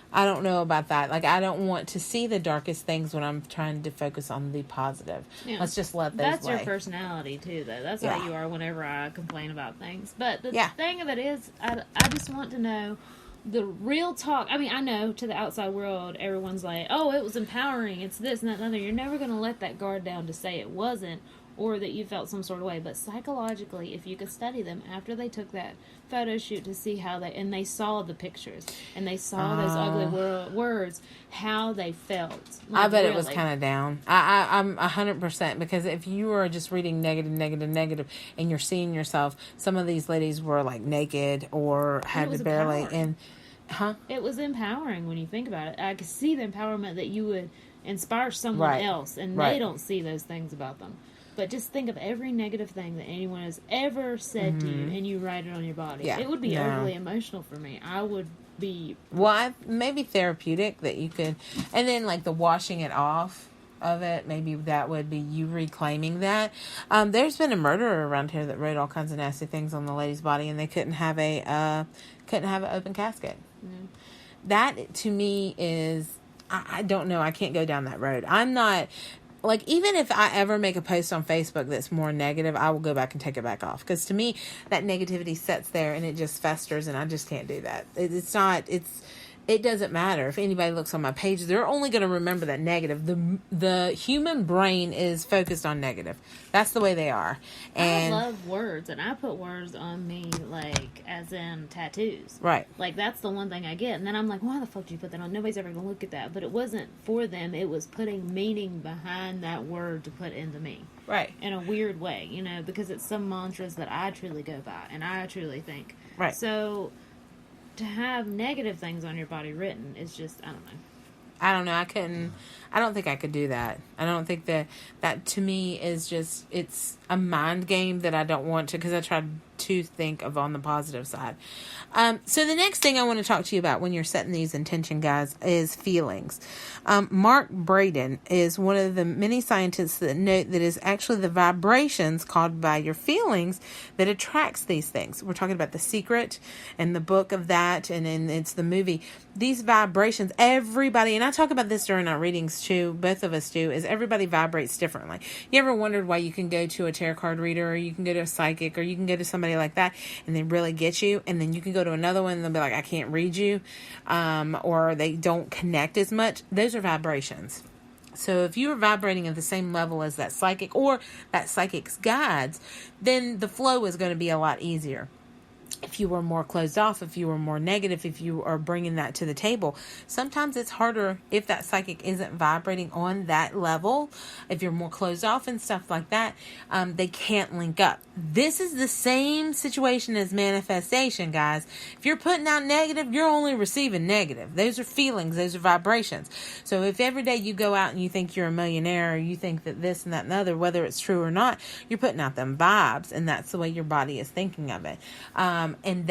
I don't know about that. Like, I don't want to see the darkest things when I'm trying to focus on the positive. Yeah. Let's just let those That's your personality, too, though. That's how you are whenever I complain about things. But the thing of it is, I just want to know the real talk. I mean, I know to the outside world, everyone's like, oh, it was empowering. It's this and that and other. You're never going to let that guard down to say it wasn't, or that you felt some sort of way. But psychologically, if you could study them after they took that photo shoot to see how they saw the pictures and they saw those ugly words, how they felt. Like, I bet it was kind of down. I'm 100%, because if you are just reading negative, and you're seeing yourself, some of these ladies were like naked or had to barely It was empowering when you think about it. I could see the empowerment that you would inspire someone else, and they don't see those things about them. But just think of every negative thing that anyone has ever said to you, and you write it on your body. Yeah. It would be overly emotional for me. I would be... Well, maybe therapeutic that you could... And then, like, the washing it off of it, maybe that would be you reclaiming that. There's been a murderer around here that wrote all kinds of nasty things on the lady's body, and they couldn't have an open casket. Mm-hmm. That, to me, is... I don't know. I can't go down that road. I'm not... like, even if I ever make a post on Facebook that's more negative, I will go back and take it back off. Because to me, that negativity sits there and it just festers, and I just can't do that. It doesn't matter if anybody looks on my page; they're only going to remember that negative. The human brain is focused on negative. That's the way they are. And I love words, and I put words on me, like, as in tattoos. Right. Like, that's the one thing I get. And then I'm like, why the fuck did you put that on? Nobody's ever going to look at that. But it wasn't for them. It was putting meaning behind that word to put into me. Right. In a weird way, you know, because it's some mantras that I truly go by, and I truly think. Right. So, to have negative things on your body written is just, I don't know. I don't think I could do that. I don't think that to me is just, it's a mind game that I don't want to, because I try to think of on the positive side. So the next thing I want to talk to you about when you're setting these intention, guys, is feelings. Mark Braden is one of the many scientists that note that it's actually the vibrations caused by your feelings that attracts these things. We're talking about The Secret and the book of that, and it's the movie. These vibrations, everybody, and I talk about this during our readings too, both of us do, is everybody vibrates differently. You ever wondered why you can go to a tarot card reader, or you can go to a psychic, or you can go to somebody like that, and they really get you, and then you can go to another one and they'll be like, I can't read you, or they don't connect as much? Those are vibrations. So if you are vibrating at the same level as that psychic or that psychic's guides, then the flow is going to be a lot easier. If you were more closed off, if you were more negative, if you are bringing that to the table, sometimes it's harder if that psychic isn't vibrating on that level. If you're more closed off and stuff like that, they can't link up. This is the same situation as manifestation, guys. If you're putting out negative, you're only receiving negative. Those are feelings. Those are vibrations. So if every day you go out and you think you're a millionaire, or you think that this and that and the other, whether it's true or not, you're putting out them vibes, and that's the way your body is thinking of it. And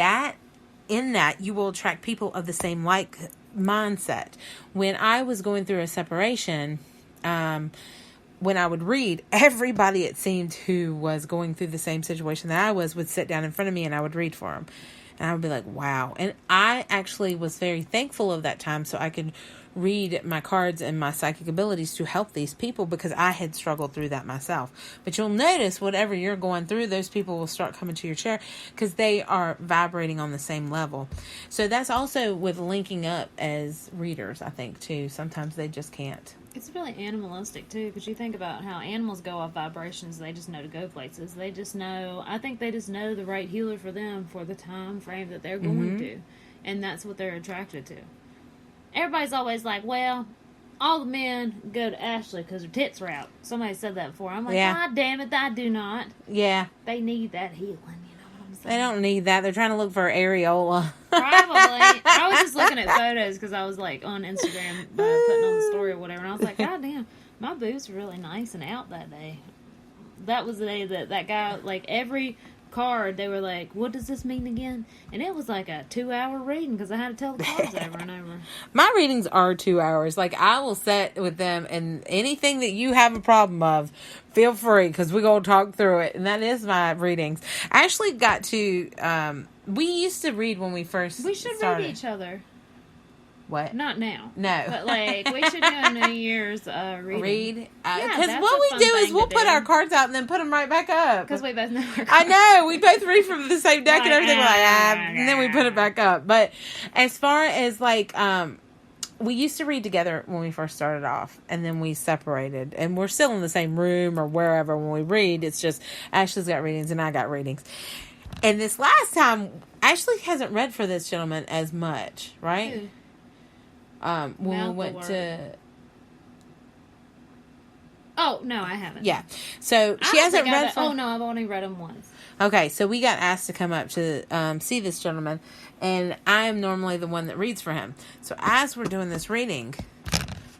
in that, you will attract people of the same like mindset. When I was going through a separation, when I would read, everybody, it seemed, who was going through the same situation that I was, would sit down in front of me and I would read for them. And I would be like, wow. And I actually was very thankful of that time, so I could read my cards and my psychic abilities to help these people, because I had struggled through that myself. But you'll notice whatever you're going through, those people will start coming to your chair because they are vibrating on the same level. So that's also with linking up as readers, I think, too. Sometimes they just can't. It's really animalistic, too, because you think about how animals go off vibrations. They just know to go places. They just know, I think they just know the right healer for them for the time frame that they're going to. And that's what they're attracted to. Everybody's always like, well, all the men go to Ashley because her tits are out. Somebody said that before. I'm like, God damn it, I do not. Yeah. They need that healing, you know what I'm saying? They don't need that. They're trying to look for areola. Probably. I was just looking at photos because I was like on Instagram putting on the story or whatever, and I was like, God damn, my boobs were really nice and out that day. That was the day that guy, like, every card, they were like, what does this mean again? And it was like a 2-hour reading because I had to tell the cards over and over. My readings are 2 hours. Like, I will sit with them, and anything that you have a problem of, feel free, because we're going to talk through it. And that is my readings. I actually got to, we used to read when we first We should started. read each other. What? Not now. No. But, like, we should do a New Year's reading. Read? Yeah, because that's what a we fun do is thing we'll to put do. our cards out and then put them right back up. Because we both know our I know. We both read from the same deck and Like, everything. We're like, and then we put it back up. But as far as, like, we used to read together when we first started off, and then we separated, and we're still in the same room or wherever when we read. It's just Ashley's got readings and I got readings. And this last time, Ashley hasn't read for this gentleman as much, right? Who? When we went to... Oh, no, I haven't. Yeah. So she hasn't read for... Oh, no, I've only read them once. Okay, so we got asked to come up to see this gentleman, and I am normally the one that reads for him. So as we're doing this reading,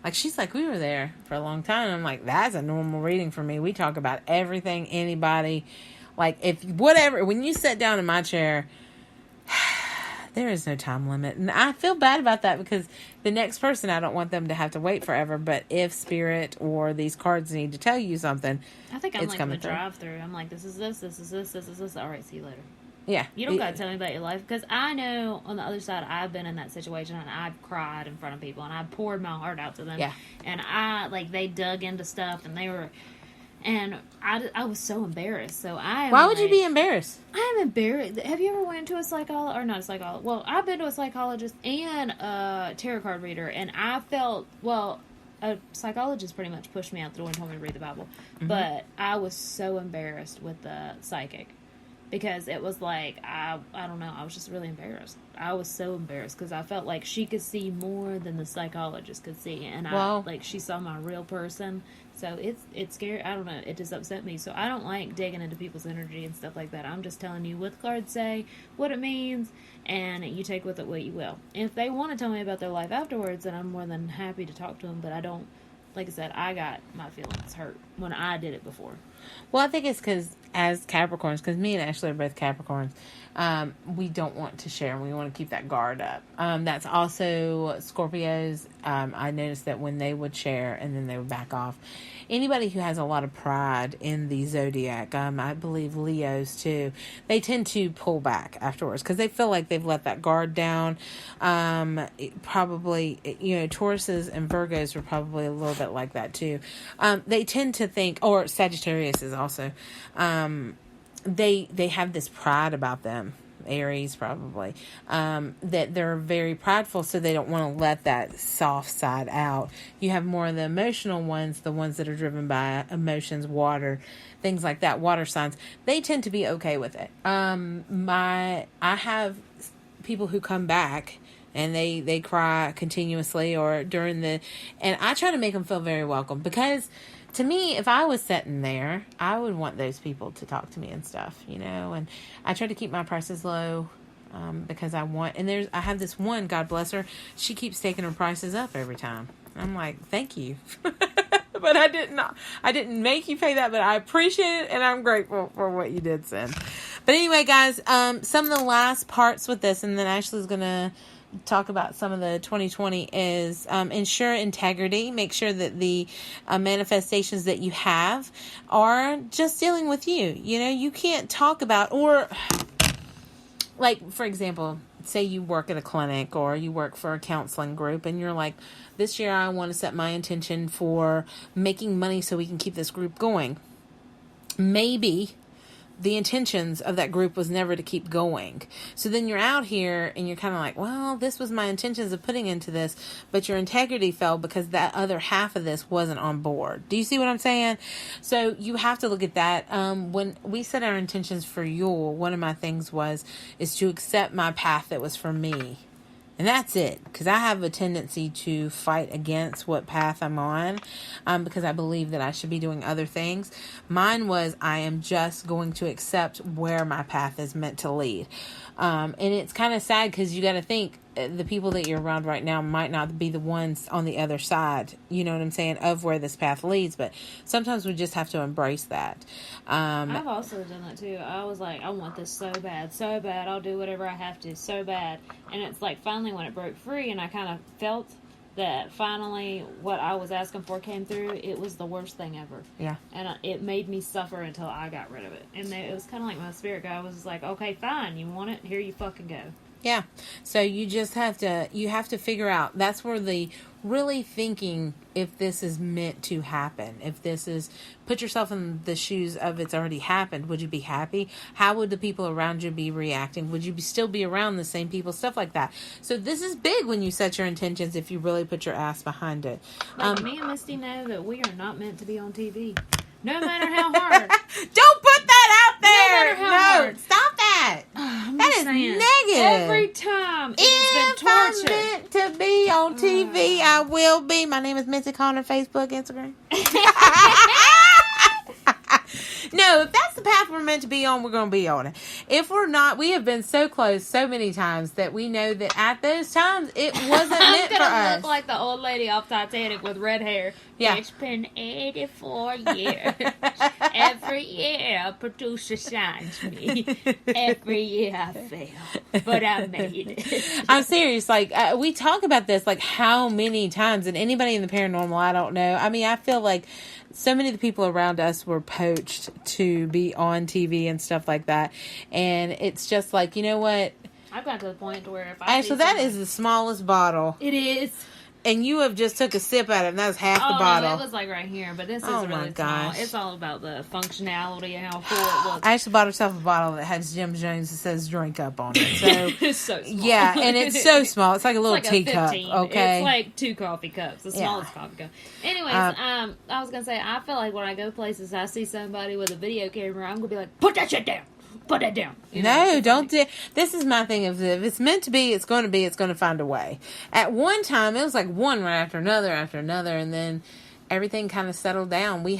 like, she's like, we were there for a long time. And I'm like, that's a normal reading for me. We talk about everything, anybody. Like, if whatever, when you sit down in my chair, there is no time limit. And I feel bad about that, because the next person, I don't want them to have to wait forever. But if spirit or these cards need to tell you something, I think I'm it's like coming in the through. drive-through. I'm like, this is this, this is this, this is this. All right, see you later. Yeah. You don't got to tell me about your life. Because I know on the other side, I've been in that situation and I've cried in front of people and I've poured my heart out to them. Yeah. And they dug into stuff and they were, and I was so embarrassed. So Why would you be embarrassed? I'm embarrassed. Have you ever went to a psychologist, or not a psychologist? Well, I've been to a psychologist and a tarot card reader, and I felt, a psychologist pretty much pushed me out the door and told me to read the Bible. Mm-hmm. But I was so embarrassed with the psychic. Because it was like, I don't know, I was just really embarrassed. I was so embarrassed because I felt like she could see more than the psychologist could see. And she saw my real person. So it's scary. I don't know. It just upset me. So I don't like digging into people's energy and stuff like that. I'm just telling you what the cards say, what it means, and you take with it what you will. If they want to tell me about their life afterwards, then I'm more than happy to talk to them. But I don't, like I said, I got my feelings hurt when I did it before. Well, I think it's because as Capricorns, because me and Ashley are both Capricorns, we don't want to share. We want to keep that guard up. That's also Scorpios. I noticed that when they would share and then they would back off. Anybody who has a lot of pride in the zodiac, I believe Leos too, they tend to pull back afterwards because they feel like they've let that guard down. Probably, Tauruses and Virgos are probably a little bit like that too. They tend to think, or Sagittarius is also, they have this pride about them. Aries probably, that they're very prideful, so they don't want to let that soft side out. You have more of the emotional ones, the ones that are driven by emotions, water, things like that, water signs. They tend to be okay with it. I have people who come back and they cry continuously or and I try to make them feel very welcome because to me, if I was sitting there, I would want those people to talk to me and stuff, and I try to keep my prices low, because I have this one, God bless her, she keeps taking her prices up every time. I'm like, thank you. But I didn't make you pay that, but I appreciate it and I'm grateful for what you did send. But anyway, guys, some of the last parts with this, and then Ashley's going to talk about some of the 2020 is ensure integrity. Make sure that the manifestations that you have are just dealing with you. You can't talk about, or like, for example, say you work at a clinic or you work for a counseling group and you're like, this year I want to set my intention for making money so we can keep this group going. Maybe the intentions of that group was never to keep going. So then you're out here and you're kind of like, well, this was my intentions of putting into this, but your integrity fell because that other half of this wasn't on board. Do you see what I'm saying? So you have to look at that. When we set our intentions for Yule, one of my things is to accept my path that was for me. And that's it, because I have a tendency to fight against what path I'm on, because I believe that I should be doing other things. Mine was, I am just going to accept where my path is meant to lead. And it's kind of sad because you got to think the people that you're around right now might not be the ones on the other side, you know what I'm saying, of where this path leads. But sometimes we just have to embrace that. I've also done that too. I was like, I want this so bad. I'll do whatever I have to so bad. And it's like finally when it broke free and I kind of felt that finally what I was asking for came through, it was the worst thing ever. Yeah. And it made me suffer until I got rid of it. And it was kind of like my spirit guide was like, okay, fine, you want it? Here you fucking go. Yeah. So you just have to figure out, that's where the really thinking if this is meant to happen, if this is, put yourself in the shoes of it's already happened. Would you be happy? How would the people around you be reacting? Would you still be around the same people? Stuff like that. So this is big when you set your intentions if you really put your ass behind it. Like me and Misty know that we are not meant to be on TV. No matter how hard. Don't put that out there. No matter how hard. Stop that. That is negative. Every time it's been torture. I'm meant to be on TV, I will be. My name is Missy Connor, Facebook, Instagram. No, if that's the path we're meant to be on, we're going to be on it. If we're not, we have been so close so many times that we know that at those times it wasn't meant for us. I'm going to look like the old lady off Titanic with red hair. Yeah. It's been 84 years. Every year a producer signs me. Every year I fail. But I made it. I'm serious. Like, we talk about this, like, how many times, and anybody in the paranormal, I don't know. I mean, I feel like so many of the people around us were poached to be on TV and stuff like that. And it's just like, you know what? I've got to the point to where if I actually, that is the smallest bottle. It is. And you have just took a sip at it, and that was half the bottle. No, it was like right here, but this is really small. It's all about the functionality and how full it looks. I actually bought herself a bottle that has Jim Jones that says "drink up" on it. So it's so small. Yeah, and it's so small. It's like a little teacup. Okay, it's like 2 coffee cups. The smallest coffee cup. Anyways, I was gonna say, I feel like when I go places, I see somebody with a video camera, I'm gonna be like, put that shit down. Put it down. No, don't do. This is my thing. If it's meant to be, it's going to be. It's going to find a way. At one time, it was like one right after another, and then everything kind of settled down. We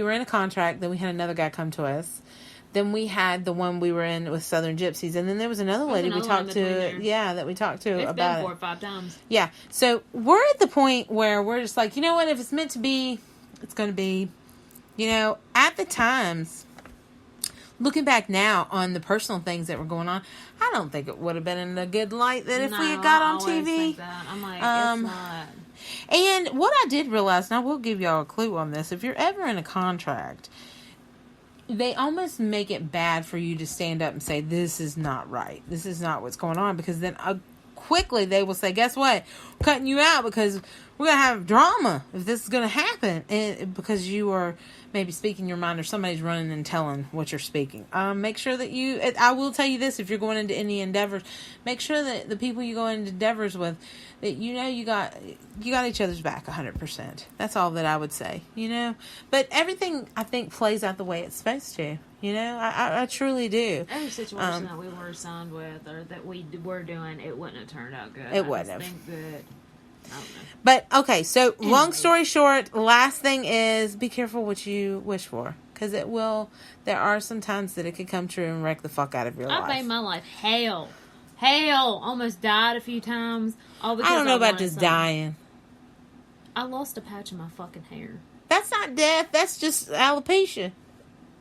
were in a contract. Then we had another guy come to us. Then we had the one we were in with Southern Gypsies, and then there was another lady we talked to. Yeah, that we talked to it's about been 4 or 5 times. Yeah, so we're at the point where we're just like, you know what? If it's meant to be, it's going to be. You know, at the times. Looking back now on the personal things that were going on, I don't think it would have been in a good light that if we had got on TV. Think that. I'm like, it's not. And what I did realize, and I will give y'all a clue on this, if you're ever in a contract, they almost make it bad for you to stand up and say, this is not right. This is not what's going on. Because then quickly they will say, guess what? We're cutting you out because we're going to have drama if this is going to happen. And because you are maybe speaking your mind or somebody's running and telling what you're speaking. Make sure that I will tell you this, if you're going into any endeavors, make sure that the people you go into endeavors with, that you know you got each other's back 100%. That's all that I would say, you know. But everything, I think, plays out the way it's supposed to. You know, I truly do. Every situation that we were signed with or that we were doing, it wouldn't have turned out good. It wouldn't have. I think that, I don't know. But, okay, so long story short, last thing is be careful what you wish for. Because there are some times that it could come true and wreck the fuck out of your life. I've made my life hell. Almost died a few times. All because I don't know about just dying. I lost a patch of my fucking hair. That's not death. That's just alopecia.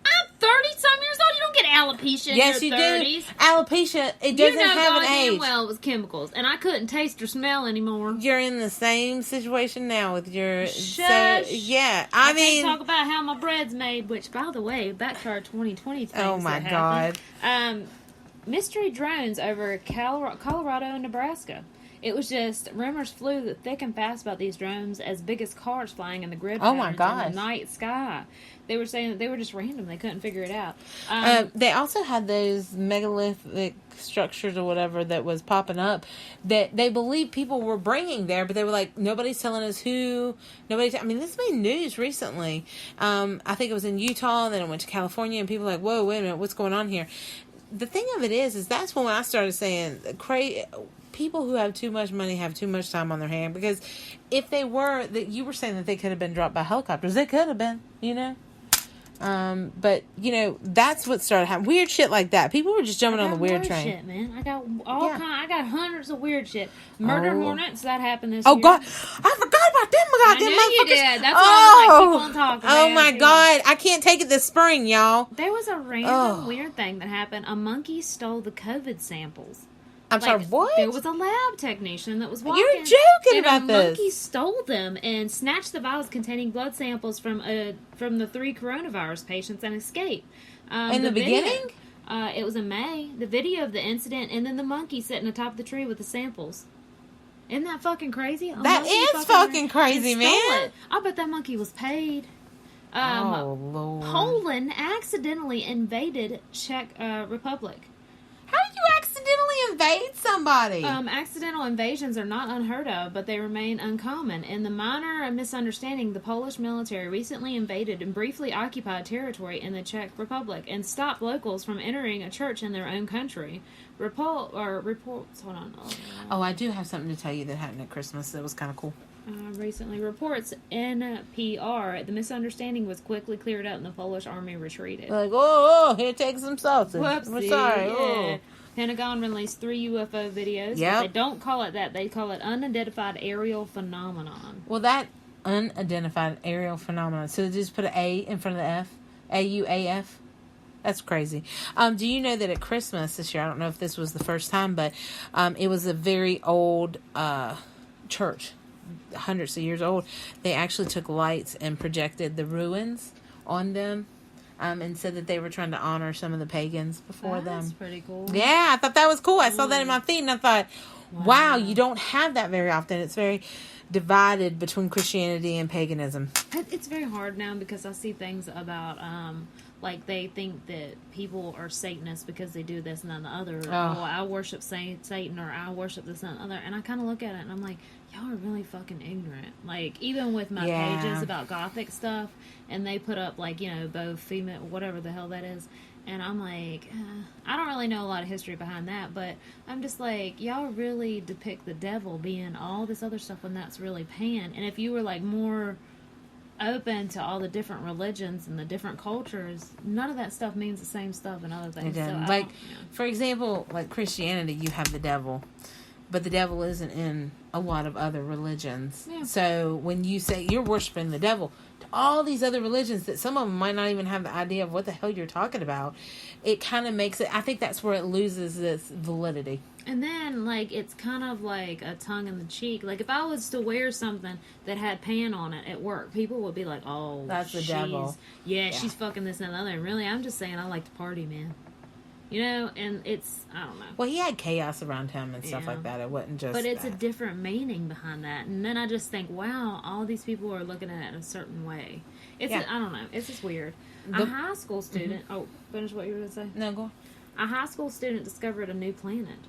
I'm 30-some years old. You don't get alopecia in your 30s. Yes, you do. Alopecia, it doesn't have an age. Well, it was chemicals. And I couldn't taste or smell anymore. You're in the same situation now with your... Shush. So, yeah. I mean... talk about how my bread's made, which, by the way, back to our 2020 things. Oh, my God. Mystery drones over Colorado and Nebraska. It was just rumors flew thick and fast about these drones as big as cars flying in the grid patterns in the night sky. They were saying that they were just random. They couldn't figure it out. They also had those megalithic structures or whatever that was popping up that they believe people were bringing there, but they were like, nobody's telling us who. I mean, this made news recently. I think it was in Utah, and then it went to California, and people were like, whoa, wait a minute, what's going on here? The thing of it is that's when I started saying, people who have too much money have too much time on their hand, because if they were, that you were saying that they could have been dropped by helicopters, they could have been, you know. But you know, that's what started happening. Weird shit like that. People were just jumping on the weird train. Shit, man. I got I got hundreds of weird shit. Murder hornets that happened this year. Oh God, I forgot about them. I knew you did. That's why I was like, keep on talking. Oh my God, I can't take it this spring, y'all. There was a random weird thing that happened. A monkey stole the COVID samples. I'm sorry, what? There was a lab technician that was walking. You're joking about this. A monkey stole them and snatched the vials containing blood samples from the 3 coronavirus patients and escaped. In the beginning? It was in May. The video of the incident, and then the monkey sitting atop the tree with the samples. Isn't that fucking crazy? That is fucking crazy, man. I bet that monkey was paid. Lord. Poland accidentally invaded Czech Republic. How did you accidentally invade somebody? Accidental invasions are not unheard of, but they remain uncommon. In the minor misunderstanding, the Polish military recently invaded and briefly occupied territory in the Czech Republic and stopped locals from entering a church in their own country. Reports. Hold on. Oh, I do have something to tell you that happened at Christmas that was kind of cool. Recently, reports NPR, the misunderstanding was quickly cleared up and the Polish army retreated. Like, here, take some sausage. Whoopsie, We're sorry. Yeah. Oh. Pentagon released 3 UFO videos. Yep. But they don't call it that. They call it unidentified aerial phenomenon. Well, that unidentified aerial phenomenon. So they just put an A in front of the F? AUAF? That's crazy. Do you know that at Christmas this year, I don't know if this was the first time, but it was a very old church hundreds of years old, they actually took lights and projected the ruins on them. And said that they were trying to honor some of the pagans before them. That's pretty cool. Yeah, I thought that was cool. I saw that in my feed, and I thought, wow, you don't have that very often. It's very divided between Christianity and paganism. It's very hard now because I see things about, like, they think that people are Satanists because they do this and that and the other. Oh, I worship Satan, or I worship this and that and the other. And I kind of look at it, and I'm like, y'all are really fucking ignorant. Like, even with my pages about Gothic stuff, and they put up, like, you know, both female, whatever the hell that is. And I'm like, I don't really know a lot of history behind that, but I'm just like, y'all really depict the devil being all this other stuff when that's really Pan. And if you were, like, more open to all the different religions and the different cultures, none of that stuff means the same stuff in other things. So like, for example, like Christianity, you have the devil, but the devil isn't in a lot of other religions. Yeah. So when you say you're worshiping the devil, to all these other religions that some of them might not even have the idea of what the hell you're talking about, it kind of makes it, I think that's where it loses its validity. And then, like, it's kind of like a tongue in the cheek. Like, if I was to wear something that had Pan on it at work, people would be like, oh, that's the devil. Yeah, she's fucking this and the other. And really, I'm just saying I like to party, man. You know, and it's, I don't know. Well, he had chaos around him and stuff like that. It wasn't just But it's a different meaning behind that. And then I just think, wow, all these people are looking at it in a certain way. It's, I don't know. It's just weird. A high school student, finish what you were going to say? No, go on. A high school student discovered a new planet.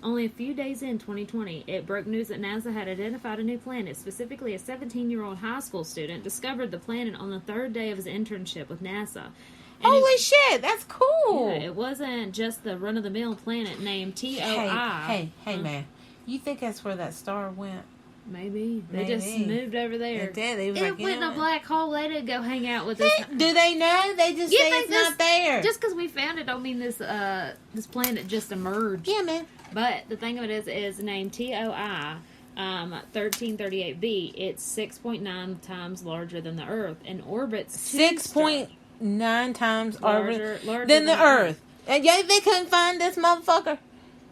Only a few days in 2020, it broke news that NASA had identified a new planet. Specifically, a 17-year-old high school student discovered the planet on the third day of his internship with NASA. And holy shit, that's cool. Yeah, it wasn't just the run-of-the-mill planet named TOI. Hey, man. You think that's where that star went? Maybe. They just moved over there. It did. They was it went in a black hole. They didn't go hang out with us. Do they know? They just say it's not there. Just because we found it don't mean this planet just emerged. Yeah, man. But the thing of it is named TOI 1338b. It's 6.9 times larger than the Earth and orbits 6.9 times larger than the Earth. And yeah, they couldn't find this motherfucker.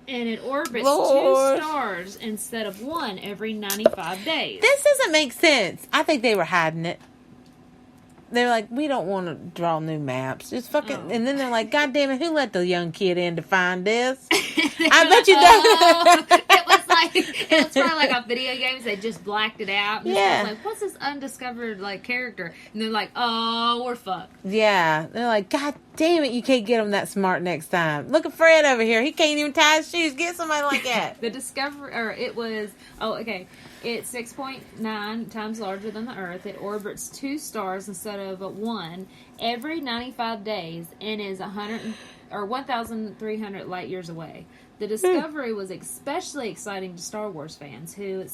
And it orbits 2 stars instead of 1 every 95 days. This doesn't make sense. I think they were hiding it. They're like, we don't want to draw new maps. Just fucking... And then they're like, God damn it, who let the young kid in to find this? I bet you don't. It was probably like on video games. They just blacked it out. And yeah. Like, what's this undiscovered, like, character? And they're like, oh, we're fucked. Yeah. They're like, God damn it, you can't get him that smart next time. Look at Fred over here. He can't even tie his shoes. Get somebody like that. The discovery... Or it was... Oh, okay. It's 6.9 times larger than the Earth. It orbits 2 stars instead of 1 every 95 days and is 1,300 light years away. The discovery was especially exciting to Star Wars fans who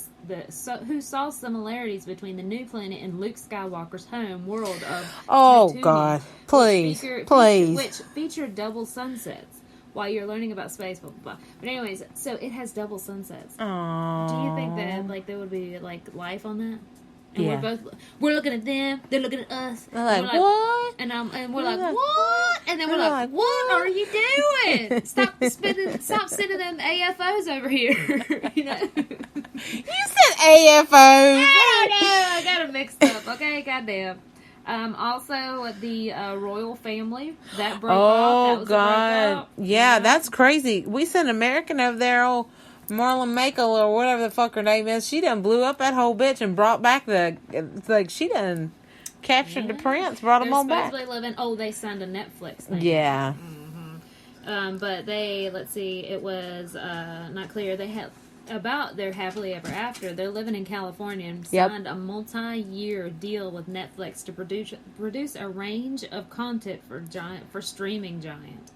saw similarities between the new planet and Luke Skywalker's home world of Tatooine, God, please, which featured double sunsets. While you're learning about space, blah, blah, blah. But anyways, so it has double sunsets. Aww. Do you think that, like, there would be, like, life on that? And yeah. we're looking at them, they're looking at us. They're like, what? And we're like, what? And then we're like, what are you doing? Stop sending them AFOs over here. You know? You said AFOs. I don't know. I got them mixed up. Okay, goddamn. Also, the royal family that broke off. That was God! Yeah, that's crazy. We sent an American over there, old Marlon Makel or whatever the fuck her name is. She done blew up that whole bitch and brought back she done captured the prince, brought them all back. They signed a Netflix thing. Yeah. Mm-hmm. But let's see, it was not clear. They had. About their happily ever after, they're living in California and signed a multi-year deal with Netflix to produce a range of content for streaming giant.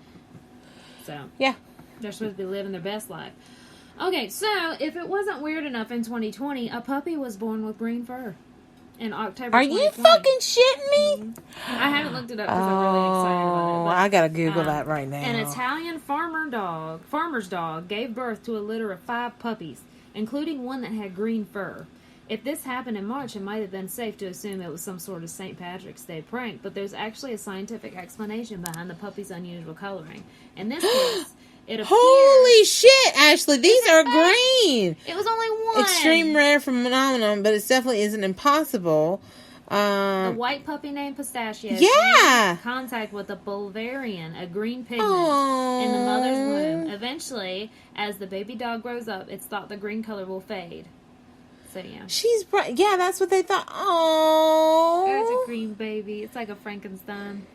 So yeah, they're supposed to be living their best life. Okay, so if it wasn't weird enough in 2020, a puppy was born with green fur in October. Are you fucking shitting me? Mm-hmm. I haven't looked it up because I'm really excited about it. But, I gotta Google that right now. An Italian farmer's dog gave birth to a litter of 5 puppies, including one that had green fur. If this happened in March, it might have been safe to assume it was some sort of St. Patrick's Day prank, but there's actually a scientific explanation behind the puppy's unusual coloring. In this case, It appears, Holy shit, Ashley, these are green. it was only one. Extreme rare phenomenon, but it definitely isn't impossible. The white puppy named Pistachio Yeah. came in contact with a Bulgarian, a green pigment, in the mother's womb. Eventually, as the baby dog grows up, it's thought the green color will fade. So, yeah. She's bright. Yeah, that's what they thought. Oh, There's a green baby. It's like a Frankenstein.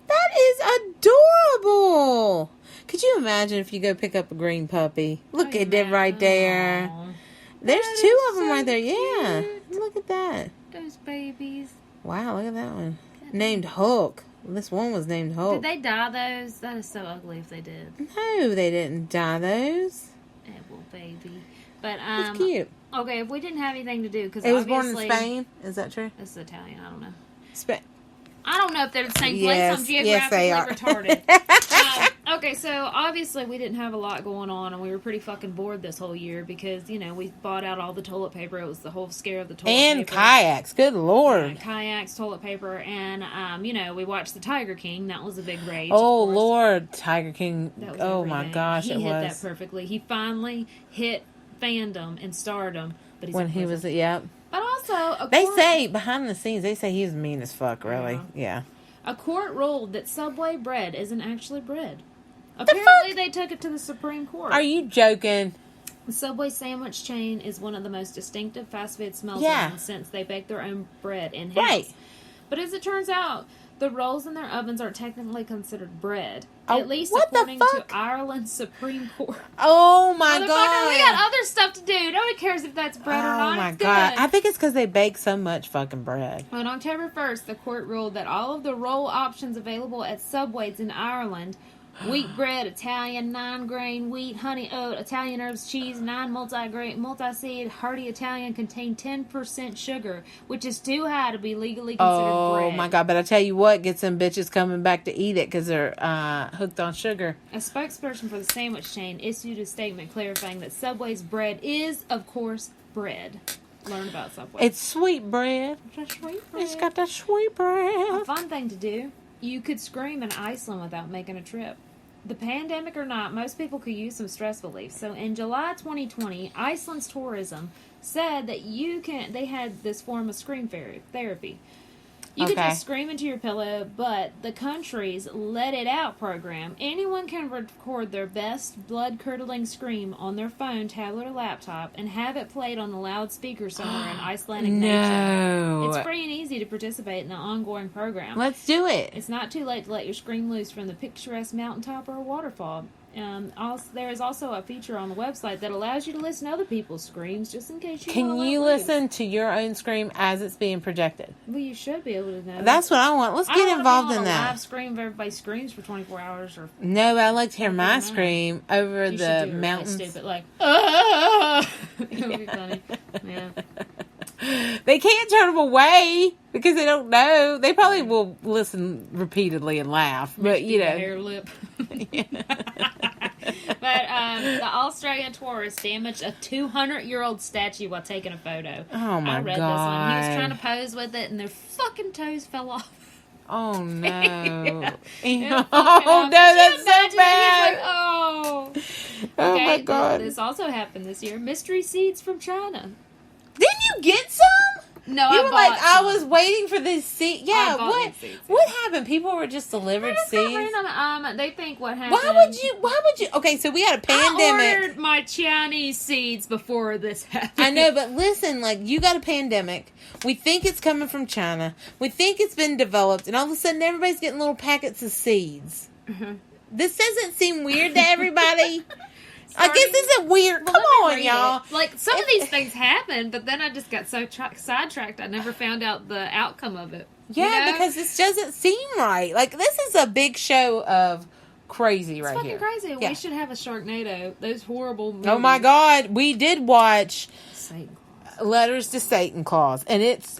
that is adorable. Could you imagine if you go pick up a green puppy? Look at it right there. Aww. There's That two is of them so right there. Yeah, cute. look at that. Those babies. Wow, look at that one. Named Hulk. This one was named Hulk. Did they dye those? That is so ugly if they did. No, they didn't dye those. Little baby. But, It's cute. okay, if we didn't have anything to do, because It was born in Spain. Is that true? It's Italian, I don't know. Spain. I don't know if they're the same place. Yes, I'm yes, they geographically are. retarded. Okay, so obviously we didn't have a lot going on, and we were pretty fucking bored this whole year because, you know, we bought out all the toilet paper. It was the whole scare of the toilet paper. And kayaks. Good Lord. Yeah, kayaks, toilet paper, and, you know, we watched The Tiger King. That was a big rage. Oh, of course. Lord. Tiger King. That was Oh, my everything. gosh, he it hit was. that perfectly. He finally hit fandom and stardom. But he's When he was, yep. But also, They say, behind the scenes, they say he was mean as fuck, really. Yeah. Yeah. a court ruled that Subway bread isn't actually bread. The Apparently, fuck? they took it to the Supreme Court. Are you joking? The Subway sandwich chain is one of the most distinctive fast food smells Yeah. around since they bake their own bread in-house. Right. But as it turns out, the rolls in their ovens are technically considered bread. Oh, At least what the according to fuck? Ireland's Supreme Court. Oh, my Motherfucker, God. we got other stuff to do. Nobody cares if that's bread or not. Oh, my It's God. good. I think it's because they bake so much fucking bread. On October 1st, the court ruled that all of the roll options available at Subways in Ireland, wheat bread, Italian, 9-grain wheat, honey oat, Italian herbs, cheese, 9 multi-grain, multi-seed, hearty Italian, contain 10% sugar, which is too high to be legally considered bread. Oh, my God. But I tell you what, get some bitches coming back to eat it because they're hooked on sugar. A spokesperson for the sandwich chain issued a statement clarifying that Subway's bread is, of course, bread. Learn about Subway. It's sweet bread. It's sweet bread. It's got that sweet A bread. fun thing to do. You could scream in Iceland without making a trip. The pandemic or not, most people could use some stress relief. So in July 2020, Iceland's tourism said that they had this form of scream therapy. You could Okay. just scream into your pillow, but the country's Let It Out program, anyone can record their best blood-curdling scream on their phone, tablet, or laptop and have it played on the loudspeaker somewhere in Icelandic nature. No. It's free and easy to participate in the ongoing program. Let's do it. It's not too late to let your scream loose from the picturesque mountaintop or a waterfall. There is also a feature on the website that allows you to listen to other people's screams, just in case you Can wanna you let loose. listen to your own scream as it's being projected? Well, you should be able to know. That's what I want. Let's I don't get wanna involved be in on a that. live scream if everybody screams for 24 hours. Or No, I like to hear my mine. scream over you the should do it mountains. really stupid, like, ah! It would be funny. Yeah. They can't turn them away because they don't know. They probably will listen repeatedly and laugh, but you The know. hair lip. But the Australian tourist damaged a 200-year-old statue while taking a photo. Oh my I read God. this one. He was trying to pose with it, and their fucking toes fell off. Oh no! Yeah. Oh no, that's so bad. Like, oh. Oh Okay, my God! This also happened this year. Mystery seeds from China. Didn't you get some? No, You I were bought like, I some. was waiting for these seeds. Yeah, I bought what? these seeds. What happened? People were just delivered I just got seeds. random, they think what happened. Why would you? Okay, so we had a pandemic. I ordered my Chinese seeds before this happened. I know, but listen, like, you got a pandemic. We think it's coming from China. We think it's been developed, and all of a sudden everybody's getting little packets of seeds. Mm-hmm. This doesn't seem weird to everybody. I guess this is weird. Well, Come let on, me read y'all. it. Like, some of these things happen, but then I just got so sidetracked, I never found out the outcome of it. Yeah, You know? because this doesn't seem right. Like, this is a big show of crazy It's right fucking here. crazy. Yeah. We should have a Sharknado. Those horrible movies. Oh my God, we did watch Satan. Letters to Satan Claus, and it's.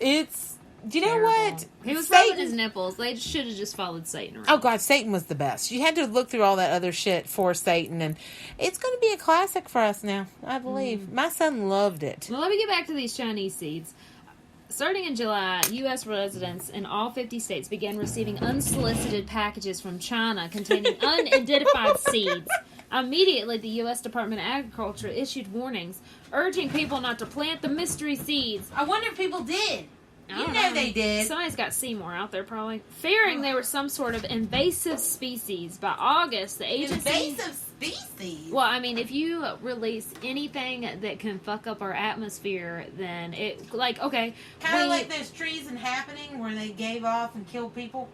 Do you know Terrible. what? He was Satan- rubbing his nipples. They should have just followed Satan around. Oh God, Satan was the best. You had to look through all that other shit for Satan, and it's going to be a classic for us now. I believe my son loved it. Well, let me get back to these Chinese seeds. Starting in July, U.S. residents in all 50 states began receiving unsolicited packages from China containing unidentified seeds Immediately, the U.S. Department of Agriculture issued warnings urging people not to plant the mystery seeds. I wonder if people did. You know they did. Somebody's got Seymour out there, probably. Fearing they were some sort of invasive species. By August, the agency... Invasive species? Well, I mean, if you release anything that can fuck up our atmosphere, then it... Like, okay... Kind of like those trees in Happening where they gave off and killed people?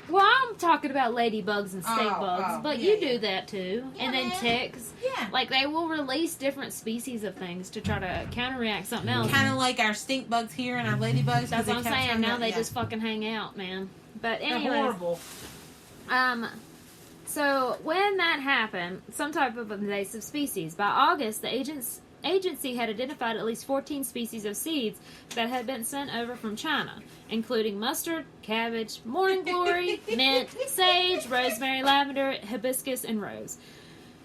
Well, I'm talking about ladybugs and stink bugs, but yeah, you do that too. Yeah, and then ticks. Yeah. Like, they will release different species of things to try to counteract something else. Kind of like our stink bugs here and our ladybugs. That's what I'm saying. Now they just fucking hang out, man. But anyway. They're horrible. So, when that happened, some type of invasive species, by August, the agency had identified at least 14 species of seeds that had been sent over from China, including mustard, cabbage, morning glory, mint, sage, rosemary, lavender, hibiscus, and rose.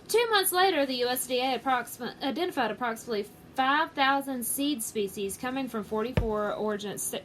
2 months later, the USDA identified approximately 5,000 seed species coming from 44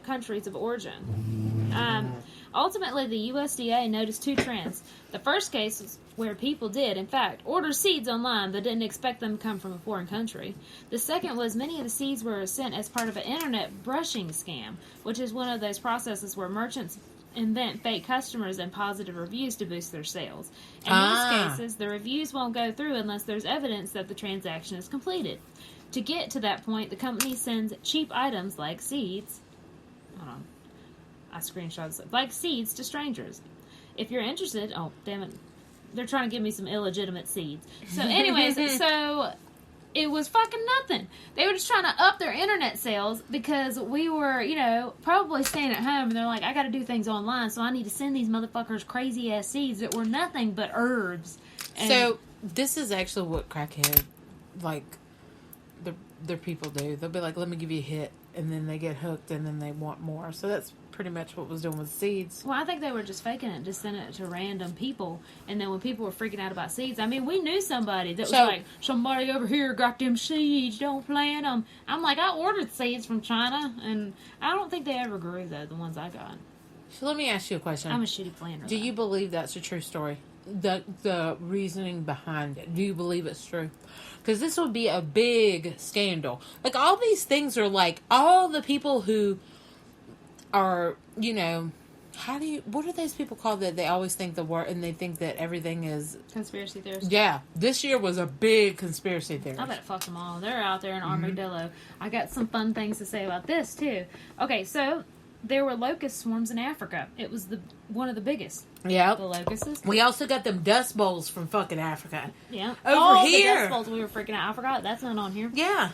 countries of origin. Ultimately, the USDA noticed two trends. The first case was where people did, in fact, order seeds online but didn't expect them to come from a foreign country. The second was many of the seeds were sent as part of an internet brushing scam, which is one of those processes where merchants invent fake customers and positive reviews to boost their sales. In most cases, the reviews won't go through unless there's evidence that the transaction is completed. To get to that point, the company sends cheap items like seeds. Hold on. I screenshot this. Like seeds to strangers. If you're interested, oh, damn it. They're trying to give me some illegitimate seeds. So anyways, so it was fucking nothing. They were just trying to up their internet sales because we were, probably staying at home and they're like, I gotta do things online, so I need to send these motherfuckers crazy ass seeds that were nothing but herbs. And so this is actually what crackhead, their people do. They'll be like, let me give you a hit, and then they get hooked and then they want more. So that's pretty much what was doing with seeds. Well, I think they were just faking it, just sending it to random people. And then when people were freaking out about seeds, I mean, we knew somebody that was like, somebody over here got them seeds, don't plant them. I'm like, I ordered seeds from China, and I don't think they ever grew, though, the ones I got. So let me ask you a question. I'm a shitty planter. Do you believe that's a true story? The reasoning behind it. Do you believe it's true? Because this would be a big scandal. Like, all these things are like, all the people who are, what are those people called that they always think the word, and they think that everything is... Conspiracy theorists? Yeah. This year was a big conspiracy theory. I bet fuck them all. They're out there in Armadillo. I got some fun things to say about this, too. Okay, so there were locust swarms in Africa. It was one of the biggest. Yeah. The locusts. We also got them dust bowls from fucking Africa. Yeah. Over here. The dust bowls we were freaking out. I forgot. That's not on here. Yeah.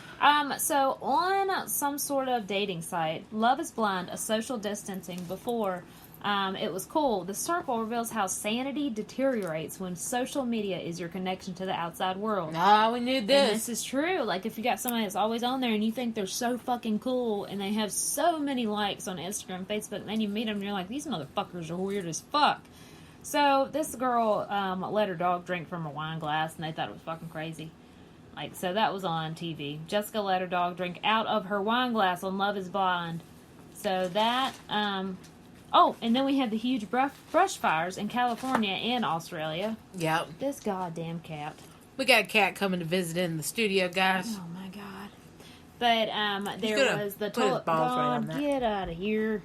So on some sort of dating site, Love is Blind, a social distancing before it was cool. The circle reveals how sanity deteriorates when social media is your connection to the outside world. Ah, we knew this. And this is true. Like, if you got somebody that's always on there and you think they're so fucking cool and they have so many likes on Instagram, Facebook, and then you meet them and you're like, these motherfuckers are weird as fuck. So this girl let her dog drink from a wine glass, and they thought it was fucking crazy. Like, so that was on TV. Jessica let her dog drink out of her wine glass on Love is Blind. So that, and then we had the huge brush fires in California and Australia. Yep. This goddamn cat. We got a cat coming to visit in the studio, guys. Oh my god. But there was the toilet dog. Right, get out of here.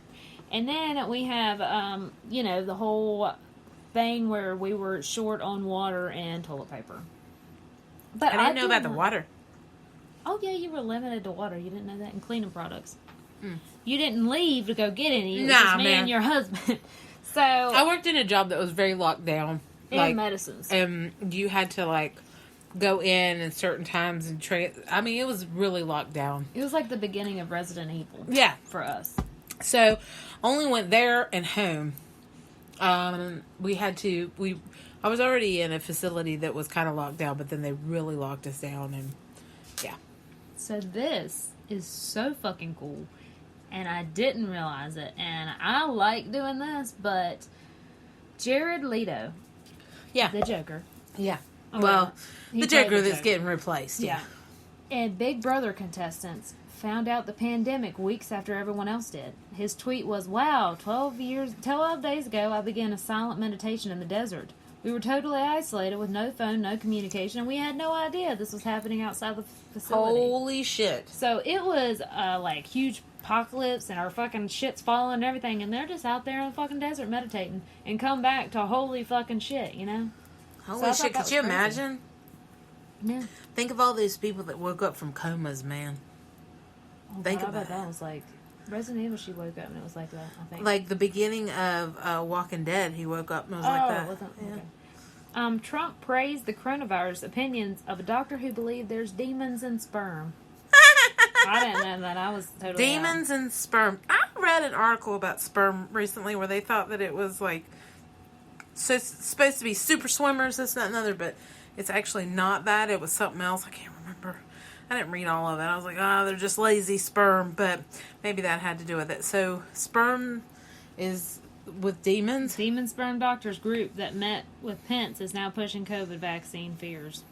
And then we have, the whole thing where we were short on water and toilet paper. But I didn't know about the water. Oh, yeah, you were limited to water. You didn't know that? And cleaning products. You didn't leave to go get any. It was just me and your husband. So I worked in a job that was very locked down. And medicines. And you had to, go in at certain times and it was really locked down. It was like the beginning of Resident Evil. Yeah. For us. So, only went there and home. I was already in a facility that was kind of locked down, but then they really locked us down, and yeah. So this is so fucking cool, and I didn't realize it, and I like doing this, but Jared Leto, the Joker, the Joker that's getting replaced, and Big Brother contestants found out the pandemic weeks after everyone else did. His tweet was, wow, 12 days ago I began a silent meditation in the desert. We were totally isolated with no phone, no communication, and we had no idea this was happening outside the facility. Holy shit. So it was like huge apocalypse and our fucking shit's falling and everything, and they're just out there in the fucking desert meditating and come back to holy fucking shit, you know? Holy shit, could you imagine? Yeah. Think of all those people that woke up from comas, man. Oh, Think God, about it. That was like Resident Evil. She woke up and it was like that. I think Like the beginning of Walking Dead, he woke up and it was like that. It wasn't, okay. Trump praised the coronavirus opinions of a doctor who believed there's demons in sperm. I didn't know that. I was totally Demons in sperm. I read an article about sperm recently where they thought that it was like supposed to be super swimmers, this, that, and other, but it's actually not that. It was something else. I can't remember. I didn't read all of it. I was like, they're just lazy sperm, but maybe that had to do with it. So sperm is with demons. Demon sperm doctors group that met with Pence is now pushing COVID vaccine fears.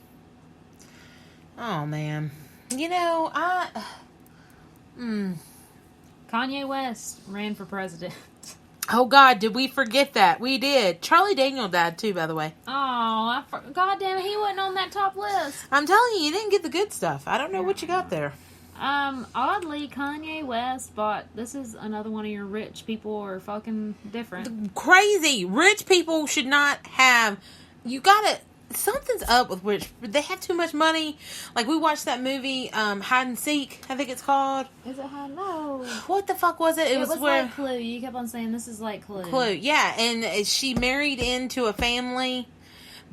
Oh, man. You know, Kanye West ran for president. Oh, God, did we forget that? We did. Charlie Daniel died, too, by the way. Oh, God damn it, he wasn't on that top list. I'm telling you, you didn't get the good stuff. I don't know what you got there. Oddly, Kanye West bought, this is another one of your rich people are fucking different. Crazy. Rich people should not have, you gotta, something's up with rich, they have too much money. Like, we watched that movie, Hide and Seek, I think it's called. Is it high? No. What the fuck was it? It was where, like Clue. You kept on saying this is like Clue. Clue, yeah. And she married into a family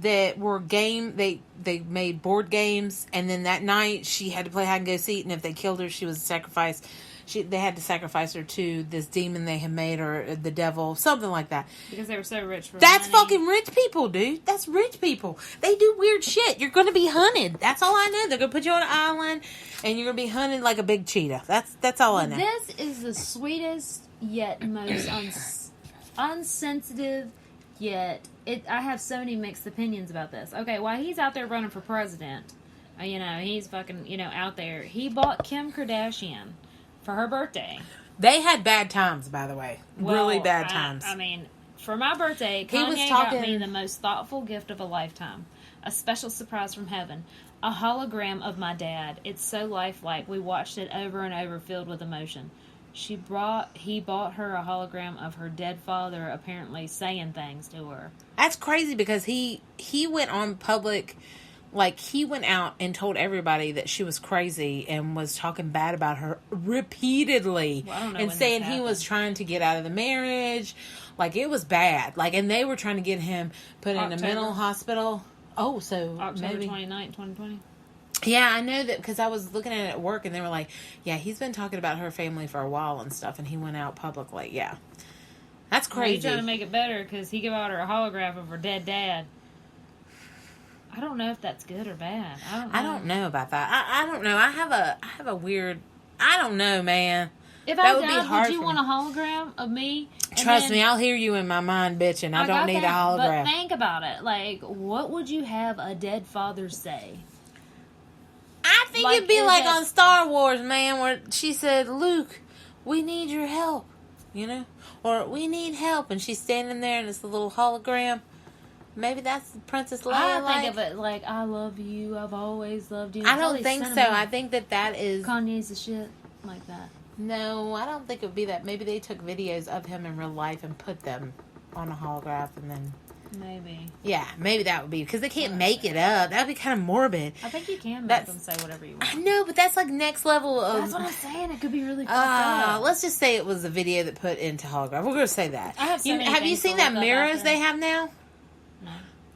that were they made board games, and then that night she had to play hide and go seek, and if they killed her, she was sacrificed. They had to sacrifice her to this demon they had made, or the devil, something like that. Because they were so rich for That's money. fucking rich people, dude. That's rich people. They do weird shit. You're going to be hunted. That's all I know. They're going to put you on an island, and you're going to be hunted like a big cheetah. That's all I know. This is the sweetest yet most unsensitive yet. I have so many mixed opinions about this. Okay, while he's out there running for president, he's fucking, out there. He bought Kim Kardashian for her birthday. They had bad times, by the way. Really bad times. I mean, for my birthday, Kanye got me the most thoughtful gift of a lifetime. A special surprise from heaven. A hologram of my dad. It's so lifelike. We watched it over and over, filled with emotion. He bought her a hologram of her dead father, apparently saying things to her. That's crazy because he went on public, like he went out and told everybody that she was crazy and was talking bad about her repeatedly, and saying he was trying to get out of the marriage. Like, it was bad. Like, and they were trying to get him put in a mental hospital. Oh, so October 29th, 2020. Yeah, I know that because I was looking at it at work, and they were like, yeah, he's been talking about her family for a while and stuff, and he went out publicly. Yeah. That's crazy. He's trying to make it better because he gave out her a holograph of her dead dad. I don't know if that's good or bad. I don't know about that. I don't know. I have a weird, I don't know, man. If I died, would you want a hologram of me? Trust me, I'll hear you in my mind bitching. I don't need a hologram. But think about it. Like, what would you have a dead father say? I think it'd be like on Star Wars, man, where she said, Luke, we need your help, or we need help, and she's standing there and it's a little hologram. Maybe that's Princess Leia. I think of it like, I love you, I've always loved you. I don't think so. I think that is Kanye's the shit, like that. No, I don't think it would be that. Maybe they took videos of him in real life and put them on a holograph, and then maybe. Yeah, maybe that would be, because they can't make it up. That would be kind of morbid. I think you can make them say whatever you want. I know, but that's like next level of... That's what I'm saying. It could be really fucked up. Let's just say it was a video that put into holograph. We're going to say that. Have you seen that mirrors they have now? No.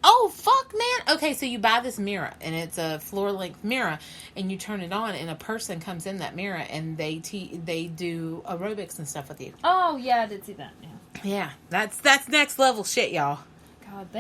Oh, fuck, man. Okay, so you buy this mirror, and it's a floor-length mirror, and you turn it on, and a person comes in that mirror, and they do aerobics and stuff with you. Oh, yeah, I did see that, yeah. Yeah, that's next level shit, y'all. God,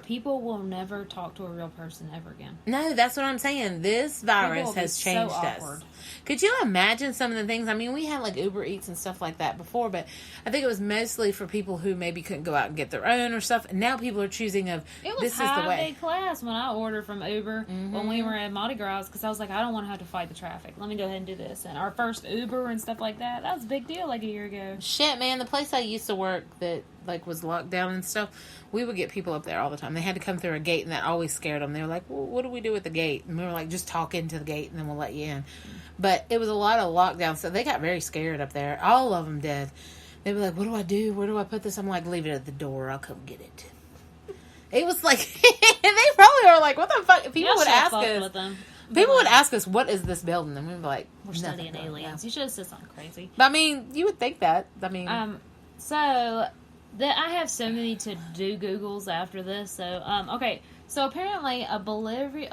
people will never talk to a real person ever again. No, that's what I'm saying. This virus has changed us. Could you imagine some of the things? I mean, we had like Uber Eats and stuff like that before, but I think it was mostly for people who maybe couldn't go out and get their own or stuff. And now people are choosing this is the way. It was high big class when I ordered from Uber when we were at Mardi Gras, because I was like, I don't want to have to fight the traffic. Let me go ahead and do this. And our first Uber and stuff like that was a big deal like a year ago. Shit, man, the place I used to work that like was locked down and stuff, we would get people up there all the time. They had to come through a gate, and that always scared them. They were like, well, what do we do with the gate? And we were like, just talk into the gate and then we'll let you in. But it was a lot of lockdown, so they got very scared up there. All of them did. They were like, what do I do? Where do I put this? I'm like, leave it at the door. I'll come get it. It was like, and they probably were like, what the fuck? People would ask us. People would ask us, what is this building? And we'd be like, we're studying aliens. Yeah. You should have said something crazy. But I mean, you would think that. I mean. So, I have so many to do Googles after this. So, okay. So, apparently, a Bolivian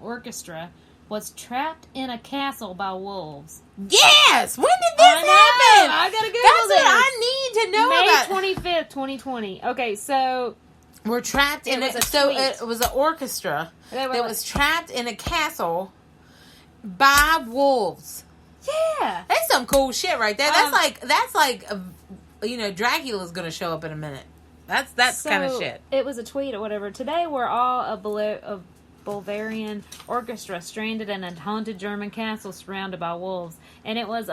orchestra was trapped in a castle by wolves. Yes! When did this happen? I gotta Google That's this. what I need to know about. May 25th, 2020. Okay, so... We're trapped in it. So it was an orchestra that was trapped in a castle by wolves. Yeah, that's some cool shit right there. That's like Dracula's gonna show up in a minute. That's kind of shit. It was a tweet or whatever. Today we're all a Bolivian orchestra stranded in a haunted German castle surrounded by wolves. And it was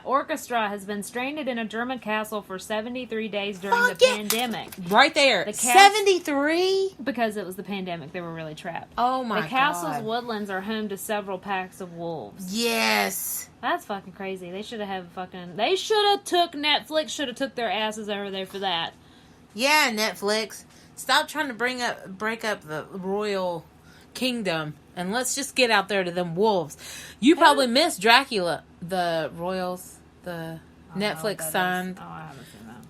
orchestra has been stranded in a German castle for 73 days during the pandemic. Right there. 73? Because it was the pandemic. They were really trapped. Oh my God. The castle's woodlands are home to several packs of wolves. Yes. That's fucking crazy. They should have Netflix should have took their asses over there for that. Yeah, Netflix. Stop trying to break up the royal kingdom, and let's just get out there to them wolves. You probably missed Dracula. The Royals, Netflix signed. Oh, I haven't seen that.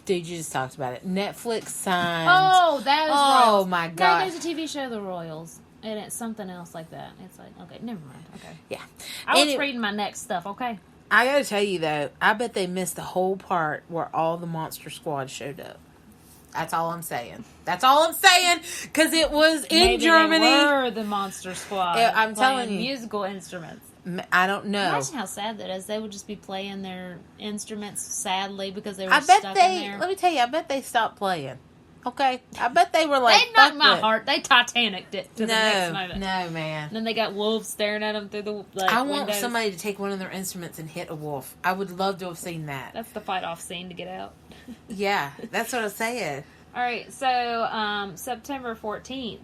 Dude, you just talked about it. Netflix signed. Oh, that is Royals. Oh, my God. No, there's a TV show, The Royals, and it's something else like that. It's like, okay, never mind. Okay. Yeah. I was reading my next stuff, okay? I gotta tell you, though, I bet they missed the whole part where all the Monster Squad showed up. That's all I'm saying. Because it was in Germany. They were the Monster Squad. I'm telling you. Musical instruments. I don't know. Imagine how sad that is. They would just be playing their instruments sadly because they were stuck in there. Let me tell you, I bet they stopped playing. Okay? I bet they were like, they knocked my heart. They Titanicked it to the next moment. No, man. And then they got wolves staring at them through the I want windows. somebody to take one of their instruments and hit a wolf. I would love to have seen that. That's the fight-off scene to get out. Yeah, that's what I said. All right, so September 14th,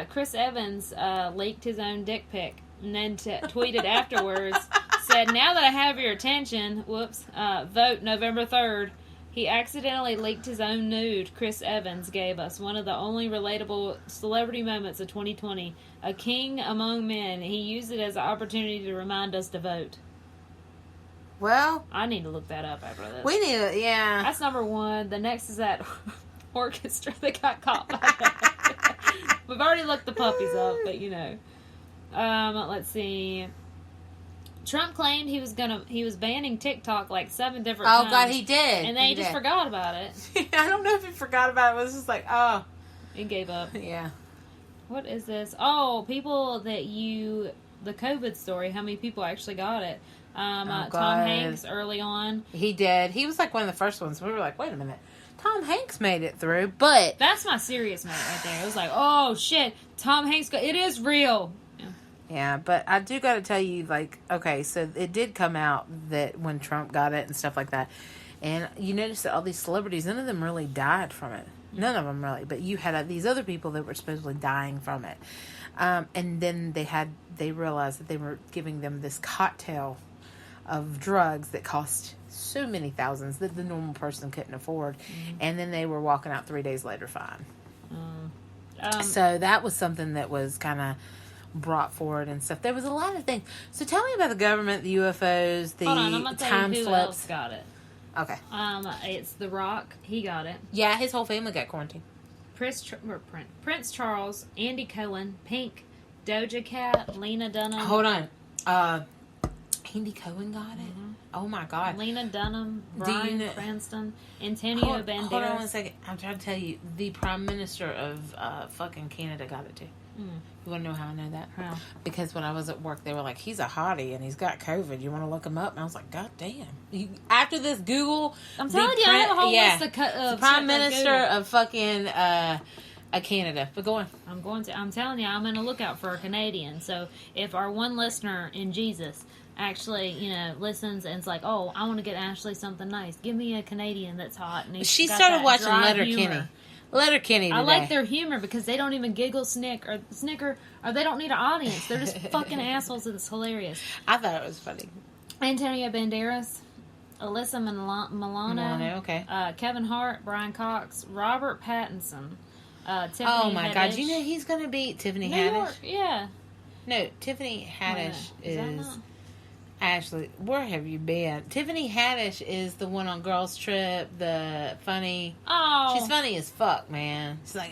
Chris Evans leaked his own dick pic and then tweeted afterwards, said, now that I have your attention, vote November 3rd. He accidentally leaked his own nude Chris Evans gave us, one of the only relatable celebrity moments of 2020. A king among men. He used it as an opportunity to remind us to vote. Well, I need to look that up after this. We need to, yeah. That's number one. The next is that orchestra that got caught by that. We've already looked the puppies up, but let's see. Trump claimed he was banning TikTok like 7 different times. Oh God, he did. And then he just forgot about it. I don't know if he forgot about it. It was just like, oh. He gave up. Yeah. What is this? Oh, people the COVID story, how many people actually got it. Tom Hanks early on. He did. He was like one of the first ones. We were like, wait a minute. Tom Hanks made it through, but... That's my serious moment right there. It was like, oh, shit. Tom Hanks, it is real. Yeah, but I do got to tell you, like, okay, so it did come out that when Trump got it and stuff like that. And you notice that all these celebrities, none of them really died from it. None of them really. But you had these other people that were supposedly dying from it. And then they realized that they were giving them this cocktail of drugs that cost so many thousands that the normal person couldn't afford. Mm-hmm. And then they were walking out 3 days later fine. So that was something that was kind of brought forward and stuff. There was a lot of things. So tell me about the government, the UFOs, the Hold on, I'm gonna tell time you who slips. else got it. Okay. It's The Rock. He got it. Yeah, his whole family got quarantined. Prince Charles, Andy Cohen, Pink, Doja Cat, Lena Dunham. Hold on. Andy Cohen got it? Mm-hmm. Oh my God. Lena Dunham, Bryan Cranston, Antonio Banderas. Hold on 1 second. I'm trying to tell you, the Prime Minister of fucking Canada got it too. You want to know how I know that? How? Because when I was at work, they were like, he's a hottie and he's got COVID. You want to look him up? And I was like, God damn. After this, Google. I'm telling you, I have a whole list of the Prime Minister of fucking Canada. But go on. I'm telling you, I'm going to look out for a Canadian. So if our one listener in Jesus actually, listens and it's like, oh, I want to get Ashley something nice. Give me a Canadian that's hot. And she started watching Letterkenny. Letterkenny today. I like their humor because they don't even giggle, snicker, or they don't need an audience. They're just fucking assholes, and it's hilarious. I thought it was funny. Antonio Banderas, Alyssa Milano, okay. Kevin Hart, Brian Cox, Robert Pattinson, Tiffany Oh my Haddish. God! You know he's gonna beat Tiffany Haddish. York, yeah. No, Tiffany Haddish is. That Ashley, where have you been? Tiffany Haddish is the one on Girls Trip, the funny. Oh. She's funny as fuck, man. She's like,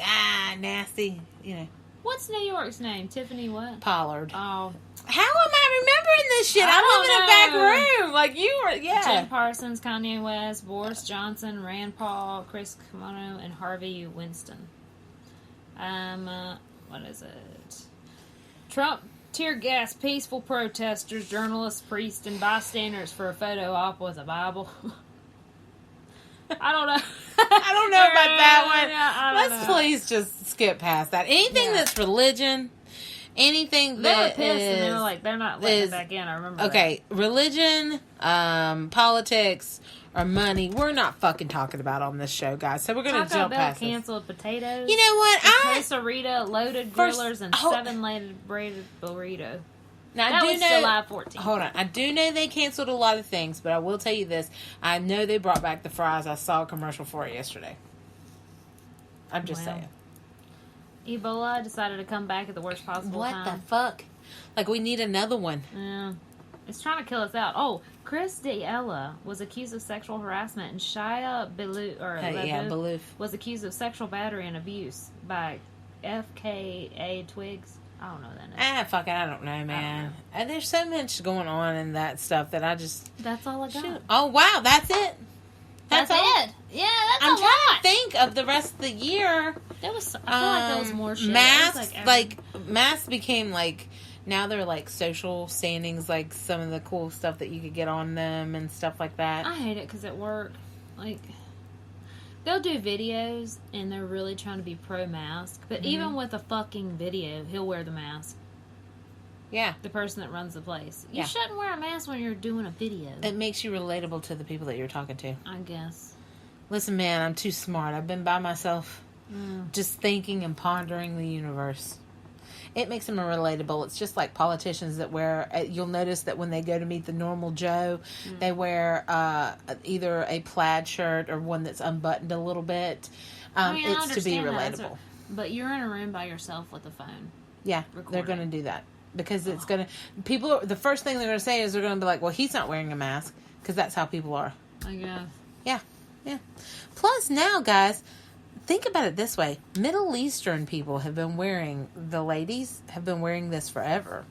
nasty, What's New York's name? Tiffany what? Pollard. Oh. How am I remembering this shit? I live in a back room. Like you were, yeah. Jim Parsons, Kanye West, Boris Johnson, Rand Paul, Chris Kimono, and Harvey Winston. What is it? Trump tear gas peaceful protesters, journalists, priests, and bystanders for a photo op with a Bible. I don't know. I don't know about that one. Yeah, Let's please just skip past that. Anything that's religion, anything they were that pissed and they is were like, they're not letting it back in. I remember. okay, religion, politics, or money. We're not fucking talking about on this show, guys. So we're gonna Taco jump Bell past this. canceled potatoes. You know what? Quesarita, loaded grillers, and 7 braided burrito. Now, That was July 14th. Hold on. I do know they canceled a lot of things, but I will tell you this. I know they brought back the fries. I saw a commercial for it yesterday. I'm just saying. Ebola decided to come back at the worst possible time. What the fuck? Like, we need another one. Yeah. It's trying to kill us out. Oh, Chris D'Elia was accused of sexual harassment, and Shia Balouf was accused of sexual battery and abuse by FKA Twigs. I don't know that name. Fuck it, I don't know, man. There's so much going on in that stuff that I just... That's all I got. Shoot. Oh, wow, that's it? That's all? it. Yeah, that's I'm a trying lot. to think of the rest of the year. I feel like there was more shit. Masks, masks became like... Now they're like social standings, like some of the cool stuff that you could get on them and stuff like that. I hate it because at work, like... They'll do videos, and they're really trying to be pro-mask. But even with a fucking video, he'll wear the mask. Yeah. The person that runs the place. You shouldn't wear a mask when you're doing a video. It makes you relatable to the people that you're talking to. I guess. Listen, man, I'm too smart. I've been by myself just thinking and pondering the universe. It makes them relatable. It's just like politicians that wear... You'll notice that when they go to meet the normal Joe, they wear either a plaid shirt or one that's unbuttoned a little bit. It's to be relatable. But you're in a room by yourself with a phone. Yeah, they're going to do that. Because it's going to... People... The first thing they're going to say is they're going to be like, well, he's not wearing a mask. Because that's how people are. I guess. Yeah. Plus, now, guys... Think about it this way. Middle Eastern people the ladies have been wearing this forever.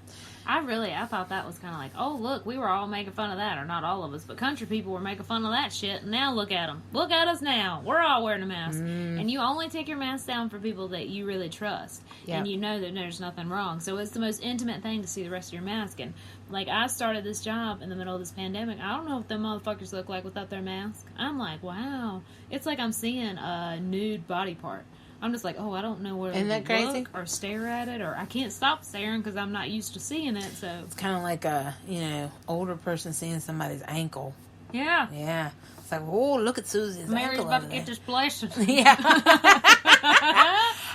I thought that was kind of like, oh, look, we were all making fun of that. Or not all of us, but country people were making fun of that shit. And now look at them. Look at us now. We're all wearing a mask. And you only take your mask down for people that you really trust. Yep. And you know that there's nothing wrong. So it's the most intimate thing to see the rest of your mask. And like, I started this job in the middle of this pandemic. I don't know what them motherfuckers look like without their mask. I'm like, wow. It's like I'm seeing a nude body part. I'm just like, oh, I don't know where to look or stare at it, or I can't stop staring because I'm not used to seeing it. So it's kind of like a older person seeing somebody's ankle. Yeah. Yeah. It's like, oh, look at Susie's Mary's ankle. about to get this blessing. Yeah.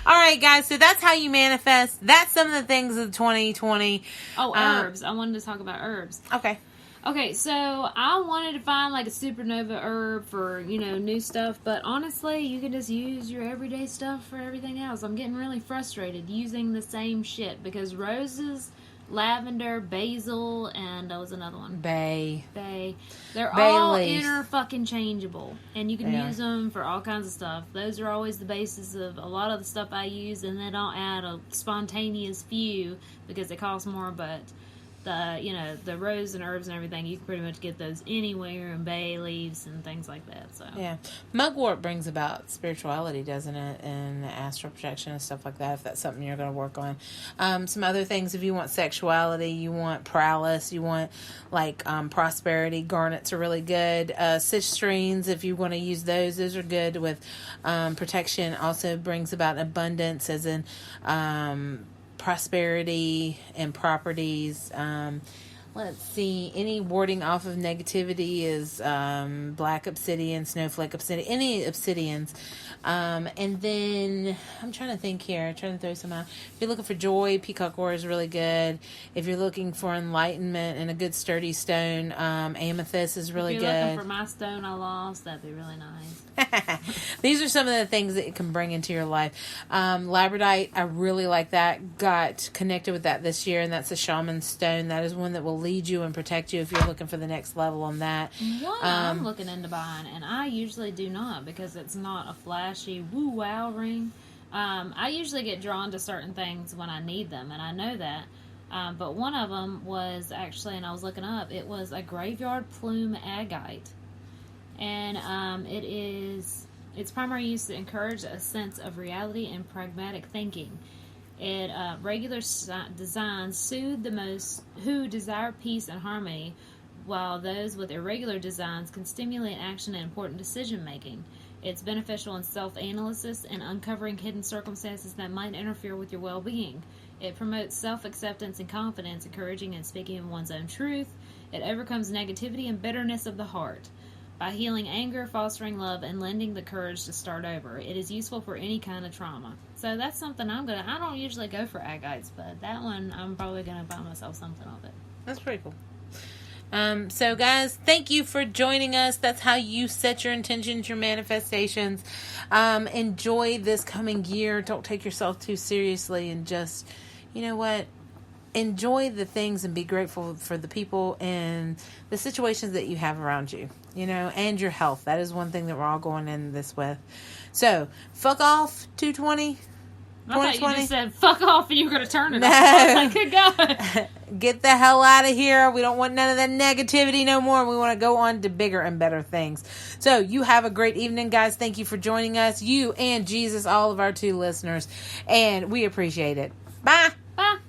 All right, guys. So that's how you manifest. That's some of the things of 2020. Oh, herbs. I wanted to talk about herbs. Okay, so I wanted to find like a supernova herb for, new stuff, but honestly, you can just use your everyday stuff for everything else. I'm getting really frustrated using the same shit because roses, lavender, basil, and there was another one. Bay. They're Bay all leaves. fucking changeable, and you can use them for all kinds of stuff. Those are always the basis of a lot of the stuff I use, and then I'll add a spontaneous few because it costs more, but... the rose and herbs and everything, you can pretty much get those anywhere, and bay leaves and things like that. So yeah, mugwort brings about spirituality, doesn't it, and astral projection and stuff like that. If that's something you're going to work on, some other things. If you want sexuality, you want prowess, you want prosperity. Garnets are really good. Citrines, if you want to use those are good with protection. Also brings about abundance, as in prosperity and properties. Let's see. Any warding off of negativity is black obsidian, snowflake obsidian, any obsidians. And then I'm trying to think here. I'm trying to throw some out. If you're looking for joy, peacock ore is really good. If you're looking for enlightenment and a good sturdy stone, amethyst is really good. If you're looking for my stone I lost, that'd be really nice. These are some of the things that it can bring into your life. Labradite, I really like that. Got connected with that this year, and that's a shaman stone. That is one that will lead you and protect you if you're looking for the next level on that. I'm looking into buying, and I usually do not because it's not a flashy woo-wow ring. I usually get drawn to certain things when I need them, and I know that. But one of them was actually, and I was looking up, it was a graveyard plume agate. And its primary use to encourage a sense of reality and pragmatic thinking. It regular designs soothe those who desire peace and harmony, while those with irregular designs can stimulate action and important decision making. It's beneficial in self-analysis and uncovering hidden circumstances that might interfere with your well-being. It promotes self-acceptance and confidence, encouraging and speaking of one's own truth. It overcomes negativity and bitterness of the heart by healing anger, fostering love, and lending the courage to start over. It is useful for any kind of trauma. So that's something I don't usually go for agates, but that one I'm probably going to buy myself something of it. That's pretty cool. So guys, thank you for joining us. That's how you set your intentions, your manifestations. Enjoy this coming year. Don't take yourself too seriously, and just, you know what? Enjoy the things and be grateful for the people and the situations that you have around you, and your health. That is one thing that we're all going in this with. So, fuck off, 220. I thought you just said fuck off and you were going to turn it No. off. I was like, good God. Get the hell out of here. We don't want none of that negativity no more. We want to go on to bigger and better things. So, you have a great evening, guys. Thank you for joining us. You and Jesus, all of our 2 listeners. And we appreciate it. Bye. Bye.